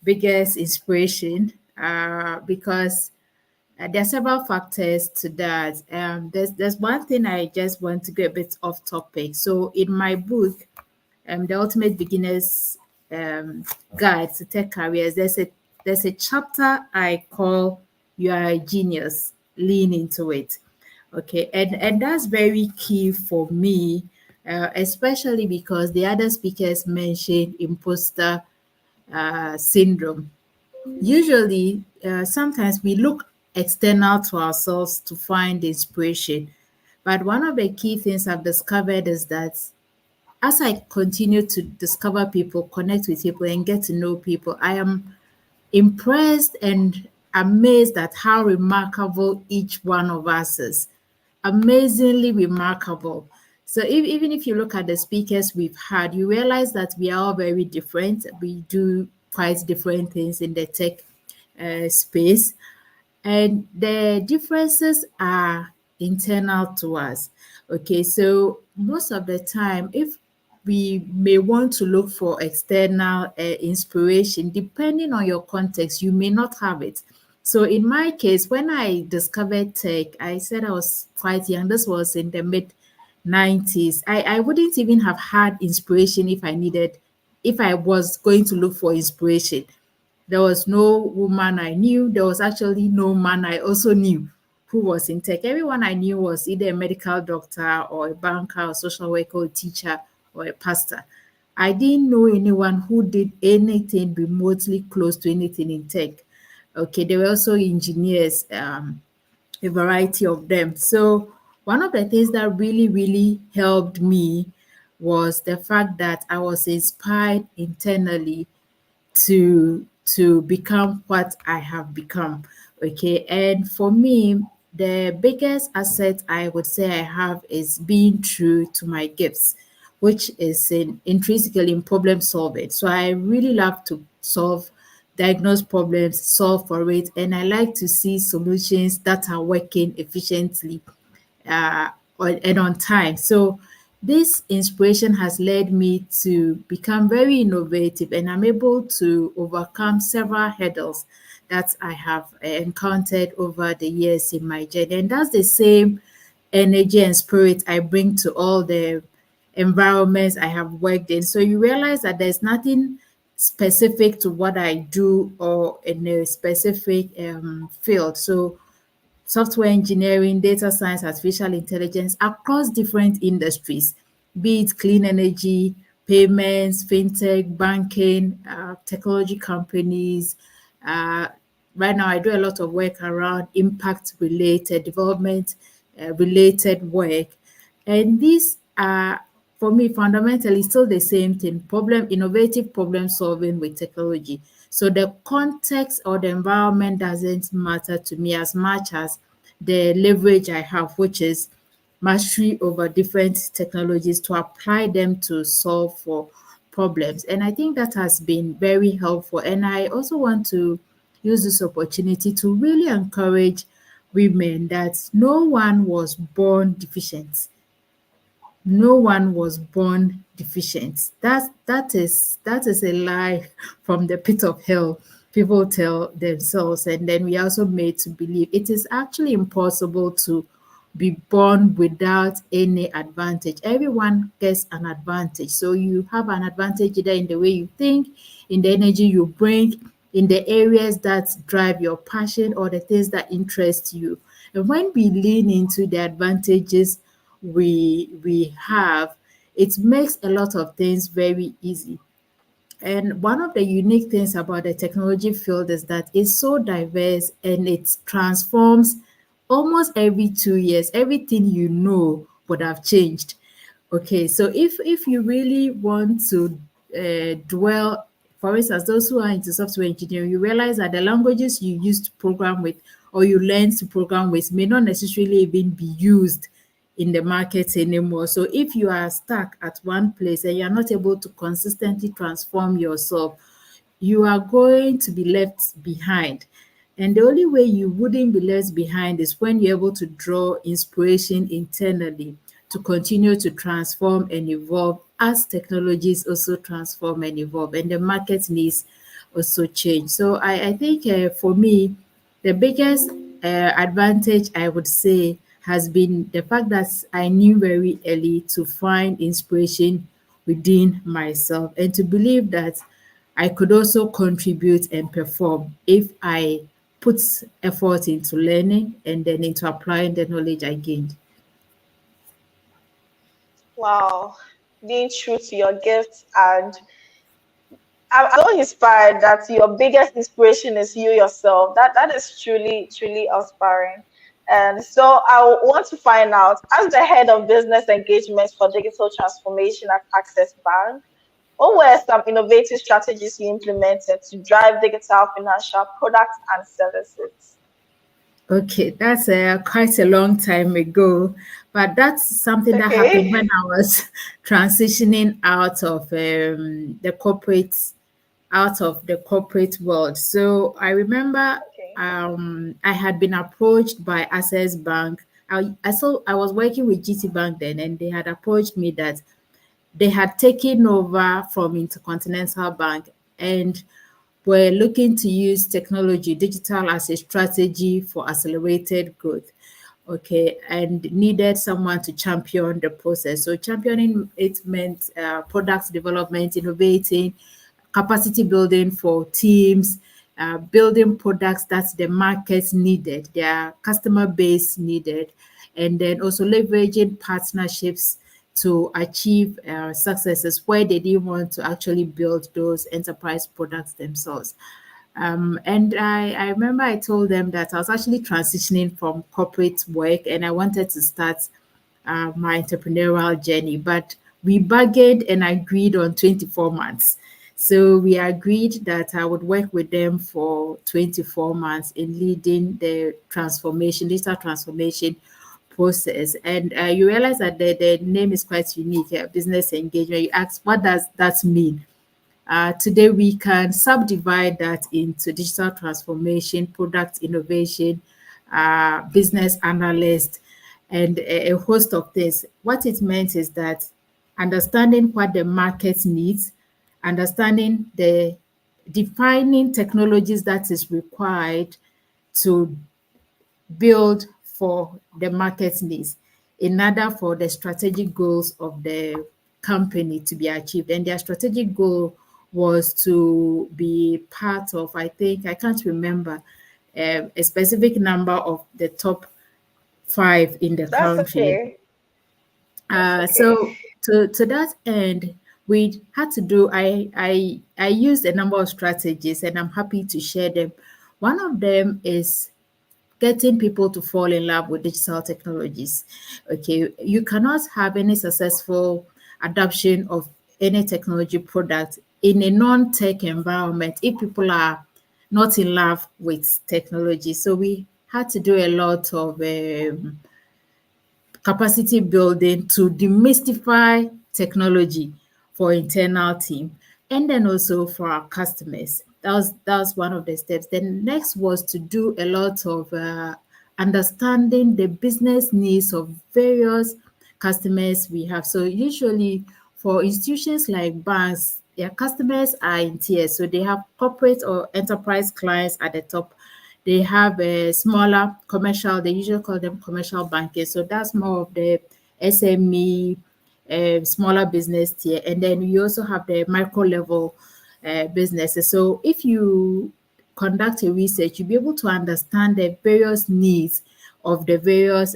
biggest inspiration because there are several factors to that. There's one thing I just want to get a bit off topic. So in my book, The Ultimate Beginner's Guide to Tech Careers, there's a chapter I call "You Are a Genius." Lean into it. Okay, and that's very key for me, especially because the other speakers mentioned imposter syndrome. Usually, sometimes we look external to ourselves to find inspiration. But one of the key things I've discovered is that as I continue to discover people, connect with people, and get to know people, I am impressed and amazed at how remarkable each one of us is. Amazingly remarkable. So even if you look at the speakers we've had, you realize that we are all very different. We do quite different things in the tech space, and the differences are internal to us. Okay, so most of the time, if we may want to look for external inspiration, depending on your context, you may not have it. So in my case, when I discovered tech, I said I was quite young. This was in the mid 90s. I wouldn't even have had inspiration if I was going to look for inspiration. There was no woman I knew. There was actually no man I also knew who was in tech. Everyone I knew was either a medical doctor or a banker or social worker or a teacher or a pastor. I didn't know anyone who did anything remotely close to anything in tech. Okay, there were also engineers, a variety of them. So one of the things that really, really helped me was the fact that I was inspired internally to become what I have become. Okay, and for me, the biggest asset I would say I have is being true to my gifts, which is intrinsically in problem solving. So I really love to diagnose problems, solve for it, and I like to see solutions that are working efficiently uh, and on time. So this inspiration has led me to become very innovative, and I'm able to overcome several hurdles that I have encountered over the years in my journey. And that's the same energy and spirit I bring to all the environments I have worked in. So you realize that there's nothing specific to what I do or in a specific field. So software engineering, data science, artificial intelligence across different industries, be it clean energy, payments, fintech, banking, technology companies. Uh, right now, I do a lot of work around impact related, development related work. And these are, for me, fundamentally still the same thing, innovative problem solving with technology. So the context or the environment doesn't matter to me as much as the leverage I have, which is mastery over different technologies to apply them to solve for problems. And I think that has been very helpful. And I also want to use this opportunity to really encourage women that no one was born deficient. No one was born deficient. That is a lie from the pit of hell people tell themselves, and then we are also made to believe it is actually impossible to be born without any advantage. Everyone gets an advantage. So you have an advantage either in the way you think, in the energy you bring, in the areas that drive your passion or the things that interest you. And when we lean into the advantages we have, it makes a lot of things very easy. And one of the unique things about the technology field is that it's so diverse and it transforms almost every 2 years. Everything you know would have changed. Okay, so if you really want to dwell, for instance, those who are into software engineering, you realize that the languages you used to program with or you learn to program with may not necessarily even be used in the market anymore. So if you are stuck at one place and you're not able to consistently transform yourself, you are going to be left behind. And the only way you wouldn't be left behind is when you're able to draw inspiration internally to continue to transform and evolve as technologies also transform and evolve and the market needs also change. So I think for me, the biggest advantage I would say has been the fact that I knew very early to find inspiration within myself and to believe that I could also contribute and perform if I put effort into learning and then into applying the knowledge I gained. Wow, being true to your gifts, and I'm so inspired that your biggest inspiration is you yourself. That is truly inspiring. And so I want to find out, as the head of business engagements for digital transformation at Access Bank, what were some innovative strategies you implemented to drive digital financial products and services? Okay, that's quite a long time ago, but that's something that happened Okay. when I was transitioning out of the corporate world. So I remember Okay. I had been approached by Access Bank. I was working with GT Bank then, and they had approached me that they had taken over from Intercontinental Bank and were looking to use technology, digital as a strategy for accelerated growth. Okay, and needed someone to champion the process. So championing it meant product development, innovating, capacity building for teams, building products that the markets needed, their customer base needed, and then also leveraging partnerships to achieve successes where they didn't want to actually build those enterprise products themselves. And I remember I told them that I was actually transitioning from corporate work and I wanted to start my entrepreneurial journey, but we bargained and agreed on 24 months. So we agreed that I would work with them for 24 months in leading the transformation, digital transformation process. And you realize that the name is quite unique, business engagement. You ask, what does that mean? Today, we can subdivide that into digital transformation, product innovation, business analyst, and a host of things. What it meant is that understanding what the market needs, understanding the defining technologies that is required to build for the market needs in order for the strategic goals of the company to be achieved. And their strategic goal was to be part of, I think, I can't remember, a specific number of the top 5 in the That's country. okay. That's okay. So to that end, we had to do. I used a number of strategies, and I'm happy to share them. One of them is getting people to fall in love with digital technologies. Okay, you cannot have any successful adoption of any technology product in a non-tech environment if people are not in love with technology. So we had to do a lot of capacity building to demystify technology for internal team and then also for our customers. That was one of the steps. Then next was to do a lot of understanding the business needs of various customers we have. So usually for institutions like banks, their customers are in tiers. So they have corporate or enterprise clients at the top. They have a smaller commercial, they usually call them commercial banking. So that's more of the SME, smaller business tier. And then you also have the micro level businesses. So if you conduct a research, you'll be able to understand the various needs of the various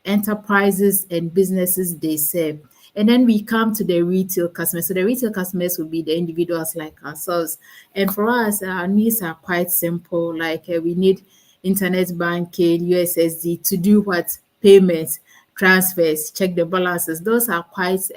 enterprises and businesses they serve. And then we come to the retail customers. So the retail customers will be the individuals like ourselves. And for us, our needs are quite simple. Like we need internet banking, USSD to do what? Payments, transfers, check the balances. Those are quite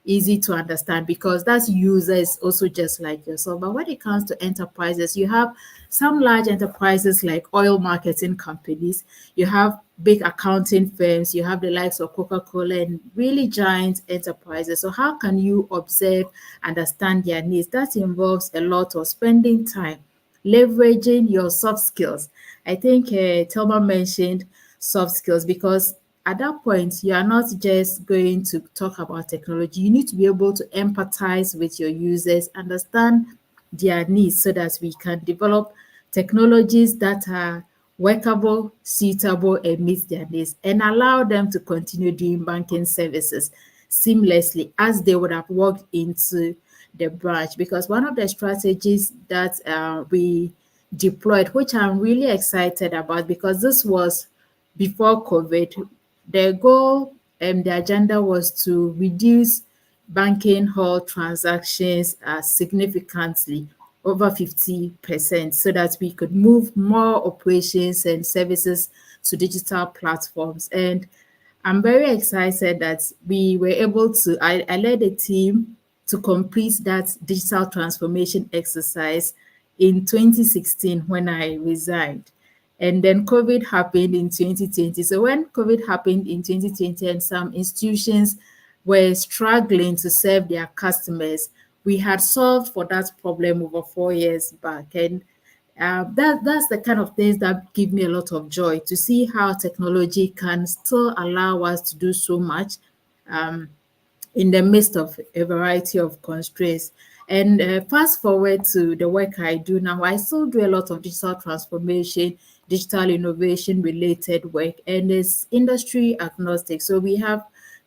easy to understand because that's users also just like yourself. But when it comes to enterprises, you have some large enterprises like oil marketing companies, you have big accounting firms, you have the likes of Coca-Cola and really giant enterprises. So how can you observe, understand their needs? That involves a lot of spending time, leveraging your soft skills. I think Thelma mentioned soft skills because at that point, you are not just going to talk about technology. You need to be able to empathize with your users, understand their needs so that we can develop technologies that are workable, suitable, and meet their needs, and allow them to continue doing banking services seamlessly as they would have walked into the branch. Because one of the strategies that we deployed, which I'm really excited about, because this was before COVID, the goal and the agenda was to reduce banking hall transactions significantly, over 50%, so that we could move more operations and services to digital platforms. And I'm very excited that we were able to, I led a team to complete that digital transformation exercise in 2016 when I resigned. And then COVID happened in 2020. So when COVID happened in 2020 and some institutions were struggling to serve their customers, we had solved for that problem over 4 years back. And that's the kind of things that give me a lot of joy to see how technology can still allow us to do so much in the midst of a variety of constraints. And fast forward to the work I do now, I still do a lot of digital transformation, digital innovation related work, and it's industry agnostic. So we have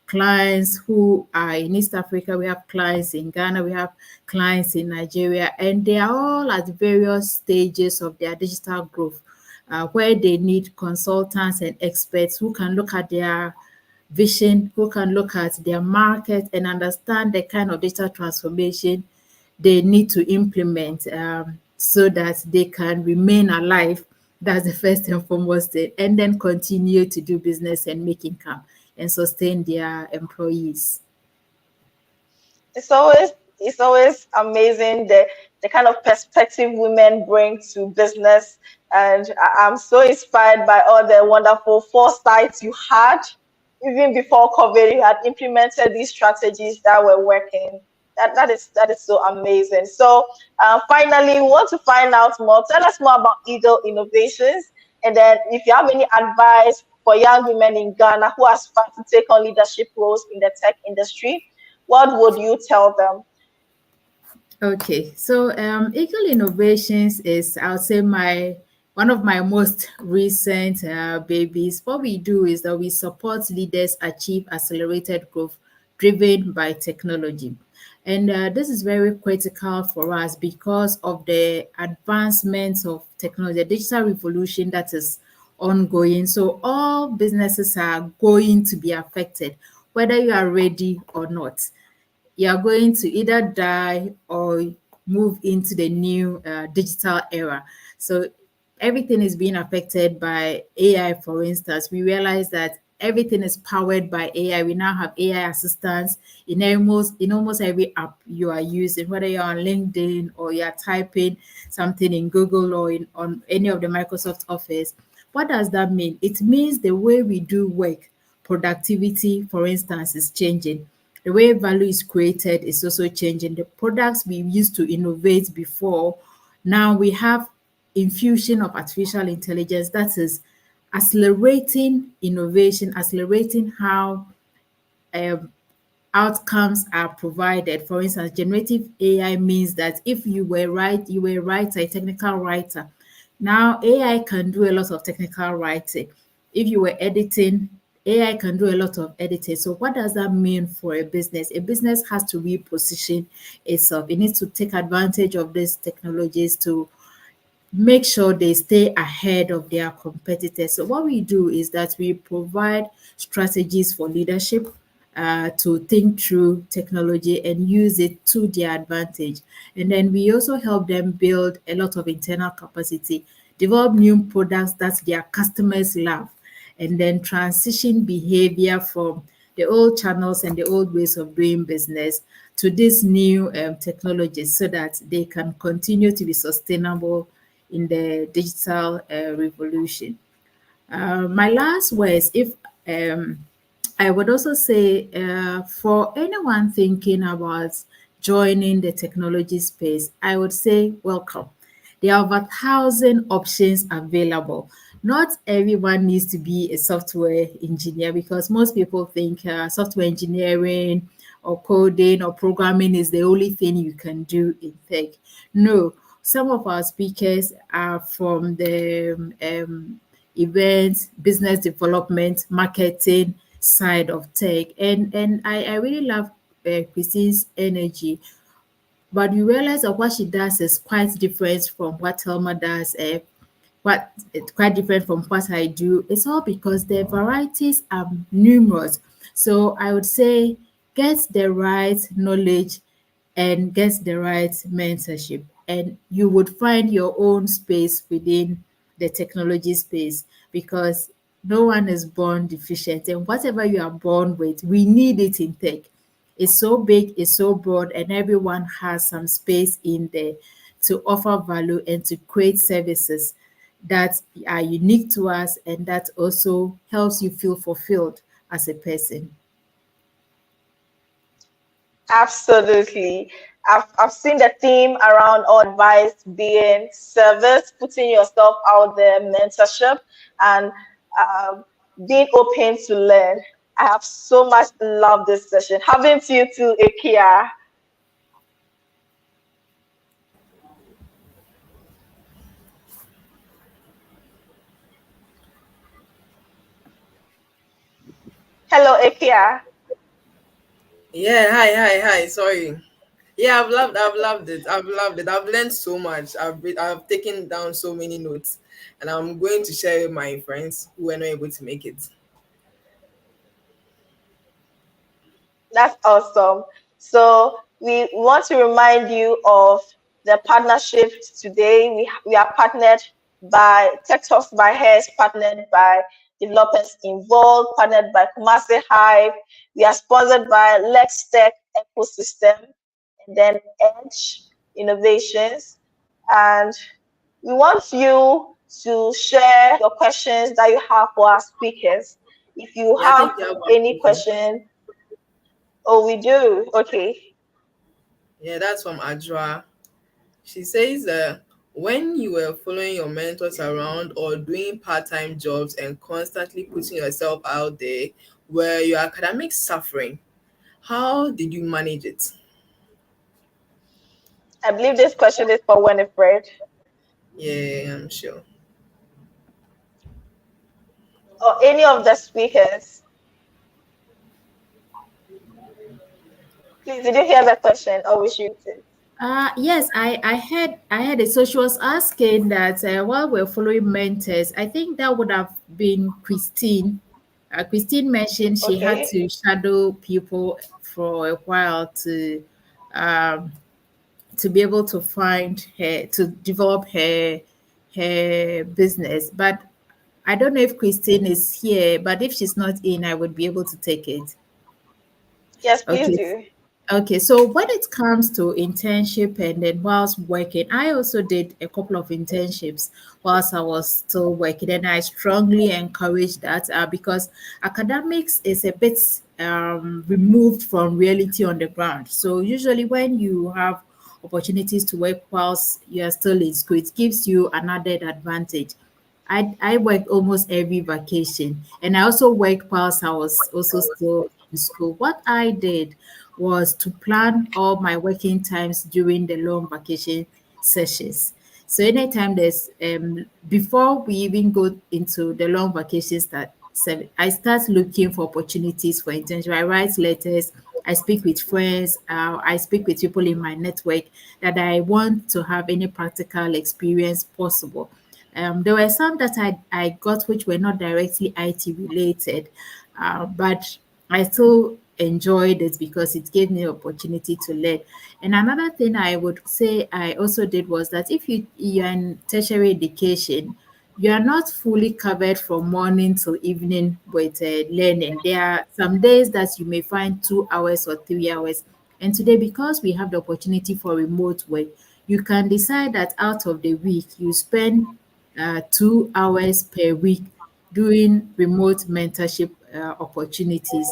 clients who are in East Africa, we have clients in Ghana, we have clients in Nigeria, and they are all at various stages of their digital growth, where they need consultants and experts who can look at their vision, who can look at their market and understand the kind of digital transformation they need to implement so that they can remain alive. That's the first and foremost thing, and then continue to do business and make income and sustain their employees. It's always it's always amazing the kind of perspective women bring to business. And I'm so inspired by all the wonderful foresights you had. Even before COVID, you had implemented these strategies that were working. That is so amazing. So finally, we want to find out more. Tell us more about Eagle Innovations, and then if you have any advice for young women in Ghana who aspire to take on leadership roles in the tech industry, what would you tell them? Okay, so Eagle Innovations is, I would say, my one of my most recent babies. What we do is that we support leaders achieve accelerated growth driven by technology. And this is very critical for us because of the advancements of technology, the digital revolution that is ongoing. So all businesses are going to be affected, whether you are ready or not. You are going to either die or move into the new digital era. So everything is being affected by AI. For instance, we realize that everything is powered by AI. We now have AI assistants in almost every app you are using, whether you're on LinkedIn or you're typing something in Google or on any of the Microsoft Office. What does that mean? It means the way we do work, productivity, for instance, is changing. The way value is created is also changing. The products we used to innovate before, now we have infusion of artificial intelligence that is accelerating innovation, accelerating how um, outcomes are provided. For instance, generative AI means that if you were a writer, a technical writer. Now AI can do a lot of technical writing. If you were editing, AI can do a lot of editing. So what does that mean for a business? A business has to reposition itself. It needs to take advantage of these technologies to make sure they stay ahead of their competitors. So what we do is that we provide strategies for leadership to think through technology and use it to their advantage. And then we also help them build a lot of internal capacity, develop new products that their customers love, and then transition behavior from the old channels and the old ways of doing business to these new technologies so that they can continue to be sustainable in the digital revolution. My last words, if I would also say for anyone thinking about joining the technology space, I would say welcome. There are over 1,000 options available. Not everyone needs to be a software engineer because most people think software engineering or coding or programming is the only thing you can do in tech. No, some of our speakers are from the events, business development, marketing side of tech. And I really love Christine's energy, but we realize that what she does is quite different from what Thelma does, what it's quite different from what I do. It's all because the varieties are numerous. So I would say get the right knowledge and get the right mentorship, and you would find your own space within the technology space because no one is born deficient, and whatever you are born with, we need it in tech. It's so big, it's so broad, and everyone has some space in there to offer value and to create services that are unique to us and that also helps you feel fulfilled as a person. Absolutely. I've seen the theme around all advice being service, putting yourself out there, mentorship, and um, being open to learn. I have so much love this session. Having to you too, Ikia. Hello, Ikia. Yeah, hi. Sorry. Yeah, I've learned so much. I've taken down so many notes, and I'm going to share with my friends who are not able to make it. That's awesome. So we want to remind you of the partnership today. We are partnered by Tech Talks by Hairs, partnered by Developers Involved, partnered by Kumasi Hive. We are sponsored by Lex Tech Ecosystem. then edge innovations. And we want you to share your questions that you have for our speakers. If you Yeah, I have think you have one any question. question, oh, we do. Okay. Yeah, that's from Ajwa. She says, when you were following your mentors around or doing part-time jobs and constantly putting yourself out there, were your academics suffering? How did you manage it? I believe this question is for Winifred Yeah, I'm sure. or any of the speakers. Please, did you hear the question or we should? Yes, I had it. So she was asking that while we're following mentors, I think that would have been Christine. Christine mentioned she had Okay. to shadow people for a while um, to be able to find her to develop her business. But I don't know if Christine is here. But if she's not in, I would be able to take it. Yes, please Okay. do. Okay, so when it comes to internship and then whilst working, I also did a couple of internships whilst I was still working, and I strongly encourage that because academics is a bit removed from reality on the ground. So usually, when you have opportunities to work whilst you are still in school, it gives you an added advantage. I worked almost every vacation, and I also worked whilst I was also still in school. What I did was to plan all my working times during the long vacation sessions. So anytime there's before we even go into the long vacations that I start looking for opportunities for internship. I write letters. I speak with friends. I speak with people in my network that I want to have any practical experience possible. There were some that I got which were not directly IT related, but I still enjoyed it because it gave me opportunity to learn. And another thing I would say I also did was that if you're in tertiary education, you are not fully covered from morning till evening with learning. There are some days that you may find 2 hours or 3 hours. And today, because we have the opportunity for remote work, you can decide that out of the week, you spend 2 hours per week doing remote mentorship opportunities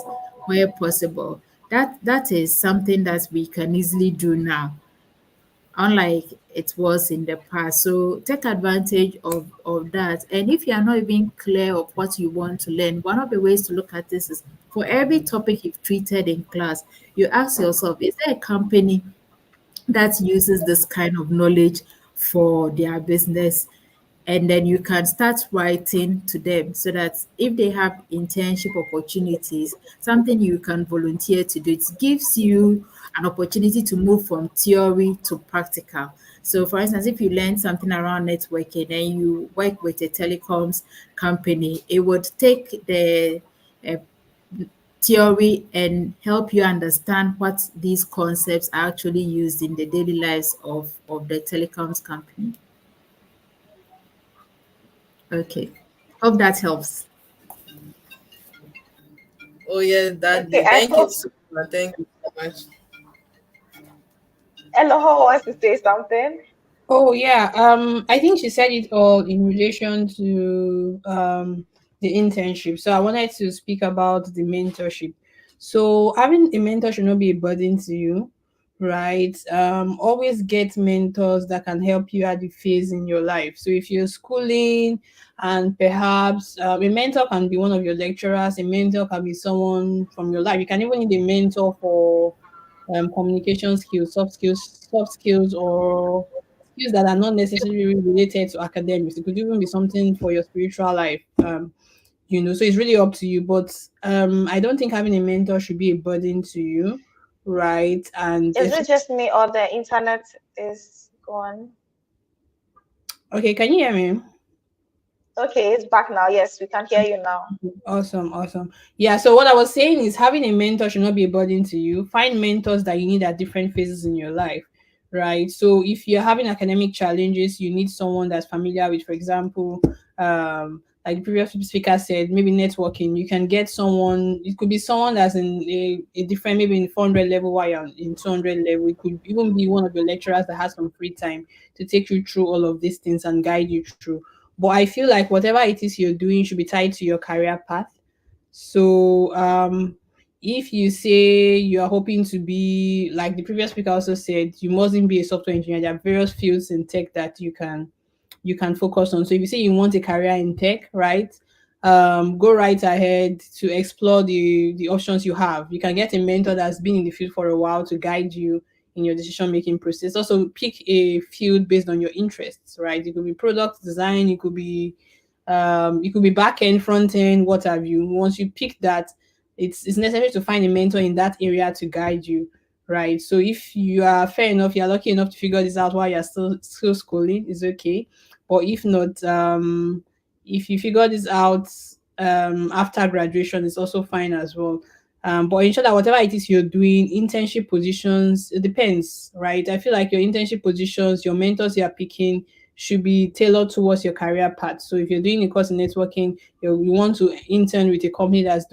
where possible. That is something that we can easily do now, unlike it was in the past. So take advantage of that. And if you are not even clear of what you want to learn, one of the ways to look at this is for every topic you've treated in class, you ask yourself, is there a company that uses this kind of knowledge for their business? And then you can start writing to them so that if they have internship opportunities, something you can volunteer to do, it gives you an opportunity to move from theory to practical. So for instance, if you learn something around networking and you work with a telecoms company, it would take the uh, theory and help you understand what these concepts are actually used in the daily lives of the telecoms company. Okay. Hope that helps. Oh, yes, that Okay, did. I Thank you hope so much. Thank you so much. Eloho wants to say something. Oh yeah, I think she said it all in relation to the internship. So I wanted to speak about the mentorship. So having a mentor should not be a burden to you, right? Always get mentors that can help you at the phase in your life. So if you're schooling and perhaps a mentor can be one of your lecturers, a mentor can be someone from your life. You can even need a mentor for communication skills, soft skills, or skills that are not necessarily related to academics. It could even be something for your spiritual life. So it's really up to you. But I don't think having a mentor should be a burden to you, right? And Is it just me or the internet is gone? okay, can you hear me? Okay, it's back now. Yes, we can hear you now. Awesome, awesome. Yeah, so what I was saying is having a mentor should not be a burden to you. Find mentors that you need at different phases in your life, right? So if you're having academic challenges, you need someone that's familiar with, for example, like the previous speaker said, maybe networking. You can get someone, it could be someone that's in a different, maybe in 400 level while you're in 200 level. It could even be one of your lecturers that has some free time to take you through all of these things and guide you through. But I feel like whatever it is you're doing should be tied to your career path. So if you say you are hoping to be, like the previous speaker also said, you mustn't be a software engineer. There are various fields in tech that you can focus on. So if you say you want a career in tech, right, go right ahead to explore the options you have. You can get a mentor that's been in the field for a while to guide you in your decision making process. Also pick a field based on your interests, right? It could be product design, it could be back end, front end, what have you. Once you pick that, it's necessary to find a mentor in that area to guide you, right? So if you are fair enough, you're lucky enough to figure this out while you're still schooling, it's okay. But if not, if you figure this out after graduation, it's also fine as well. But ensure that whatever it is you're doing, internship positions, it depends, right? I feel like your internship positions, your mentors you're picking should be tailored towards your career path. So if you're doing a course in networking, you want to intern with a company that's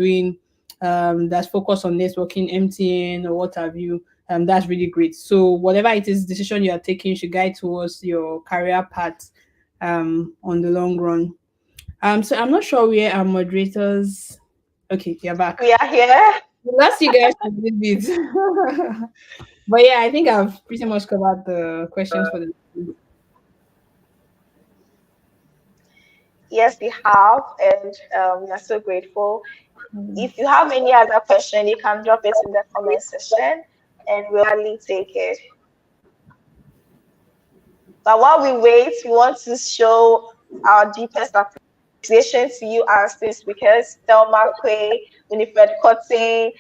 focused on networking, MTN or what have you, that's really great. So whatever it is decision you are taking should guide towards your career path on the long run. So I'm not sure where our moderators. Okay, you're back. We are here. Last you guys a little bit. But yeah, I think I've pretty much covered the questions for the. Yes, we have, and we are so grateful. If you have any other question, you can drop it in the comment section, and we'll gladly take it. But while we wait, we want to show our deepest appreciation to you, our esteemed speakers, Thelma Quay, Winifred Cotton,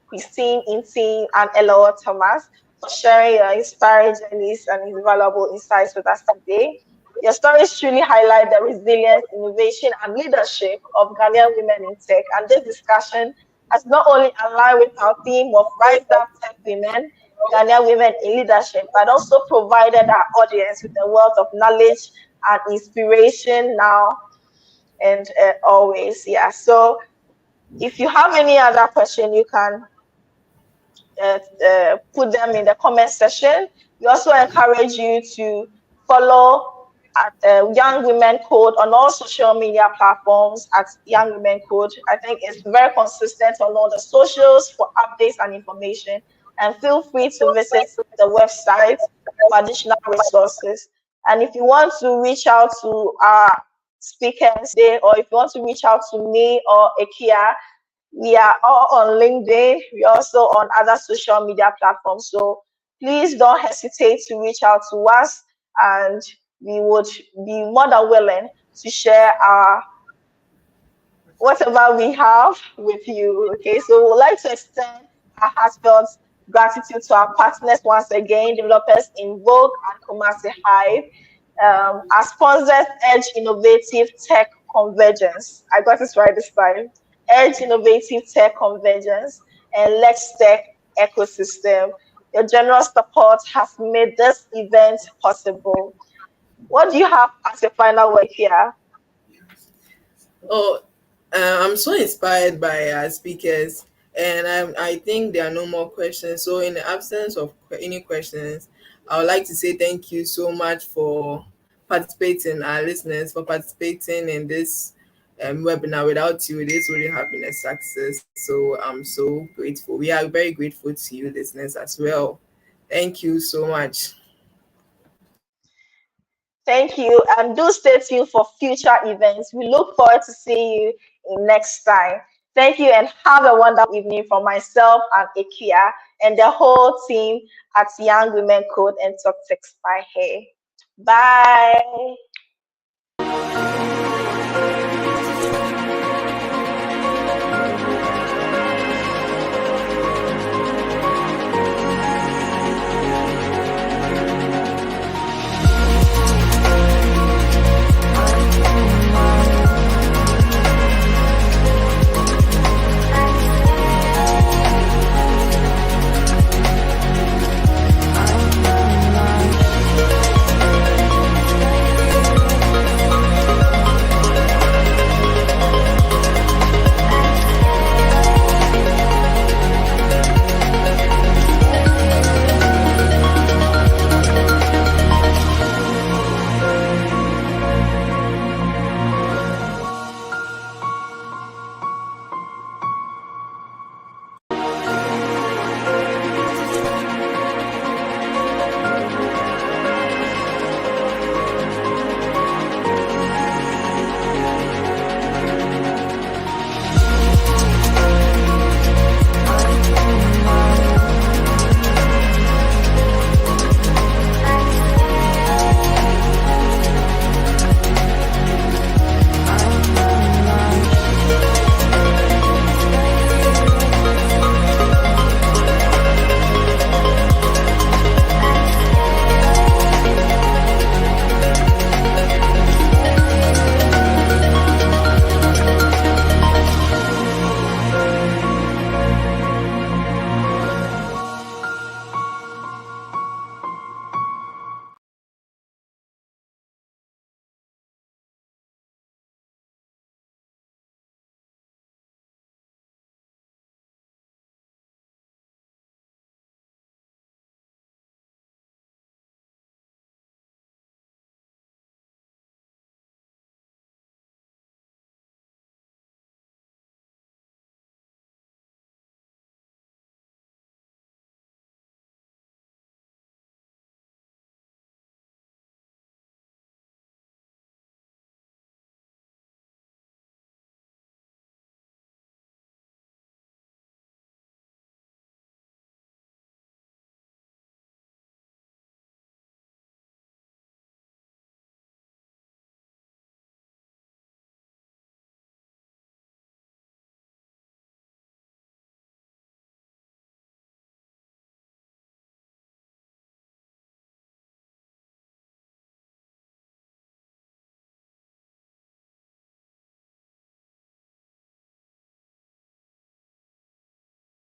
Christine Inting, and Eloa Thomas, for sharing your inspiring journeys and invaluable insights with us today. Your stories truly highlight the resilience, innovation, and leadership of Ghanaian women in tech. And this discussion has not only aligned with our theme of RiseUp Tech Women, Ghanaian women in leadership, but also provided our audience with a wealth of knowledge and inspiration now and always. Yeah. So if you have any other question, you can put them in the comment section. We also encourage you to follow at Young Women Code on all social media platforms at Young Women Code. I think it's very consistent on all the socials for updates and information. And feel free to visit the website for additional resources. And if you want to reach out to our speakers today, or if you want to reach out to me or Akia, we are all on LinkedIn. We're also on other social media platforms. So please don't hesitate to reach out to us, and we would be more than willing to share our whatever we have with you. Okay, so we would like to extend our heartfelt gratitude to our partners once again, developers in Vogue and Kumasi Hive. Our sponsors, Edge Innovative Tech Convergence. I got it right this time. Edge Innovative Tech Convergence and Lex Tech Ecosystem. Your generous support has made this event possible. What do you have as a final word here? Oh, I'm so inspired by our speakers, and I think there are no more questions. So in the absence of any questions, I would like to say thank you so much for participating, our listeners, for participating in this webinar. Without you, this wouldn't have been a success. So I'm so grateful. We are very grateful to you, listeners, as well. Thank you so much. Thank you, and do stay tuned for future events. We look forward to seeing you next time. Thank you, and have a wonderful evening from myself and Akia and the whole team at Young Women Code and Talk Text by Hey. Bye.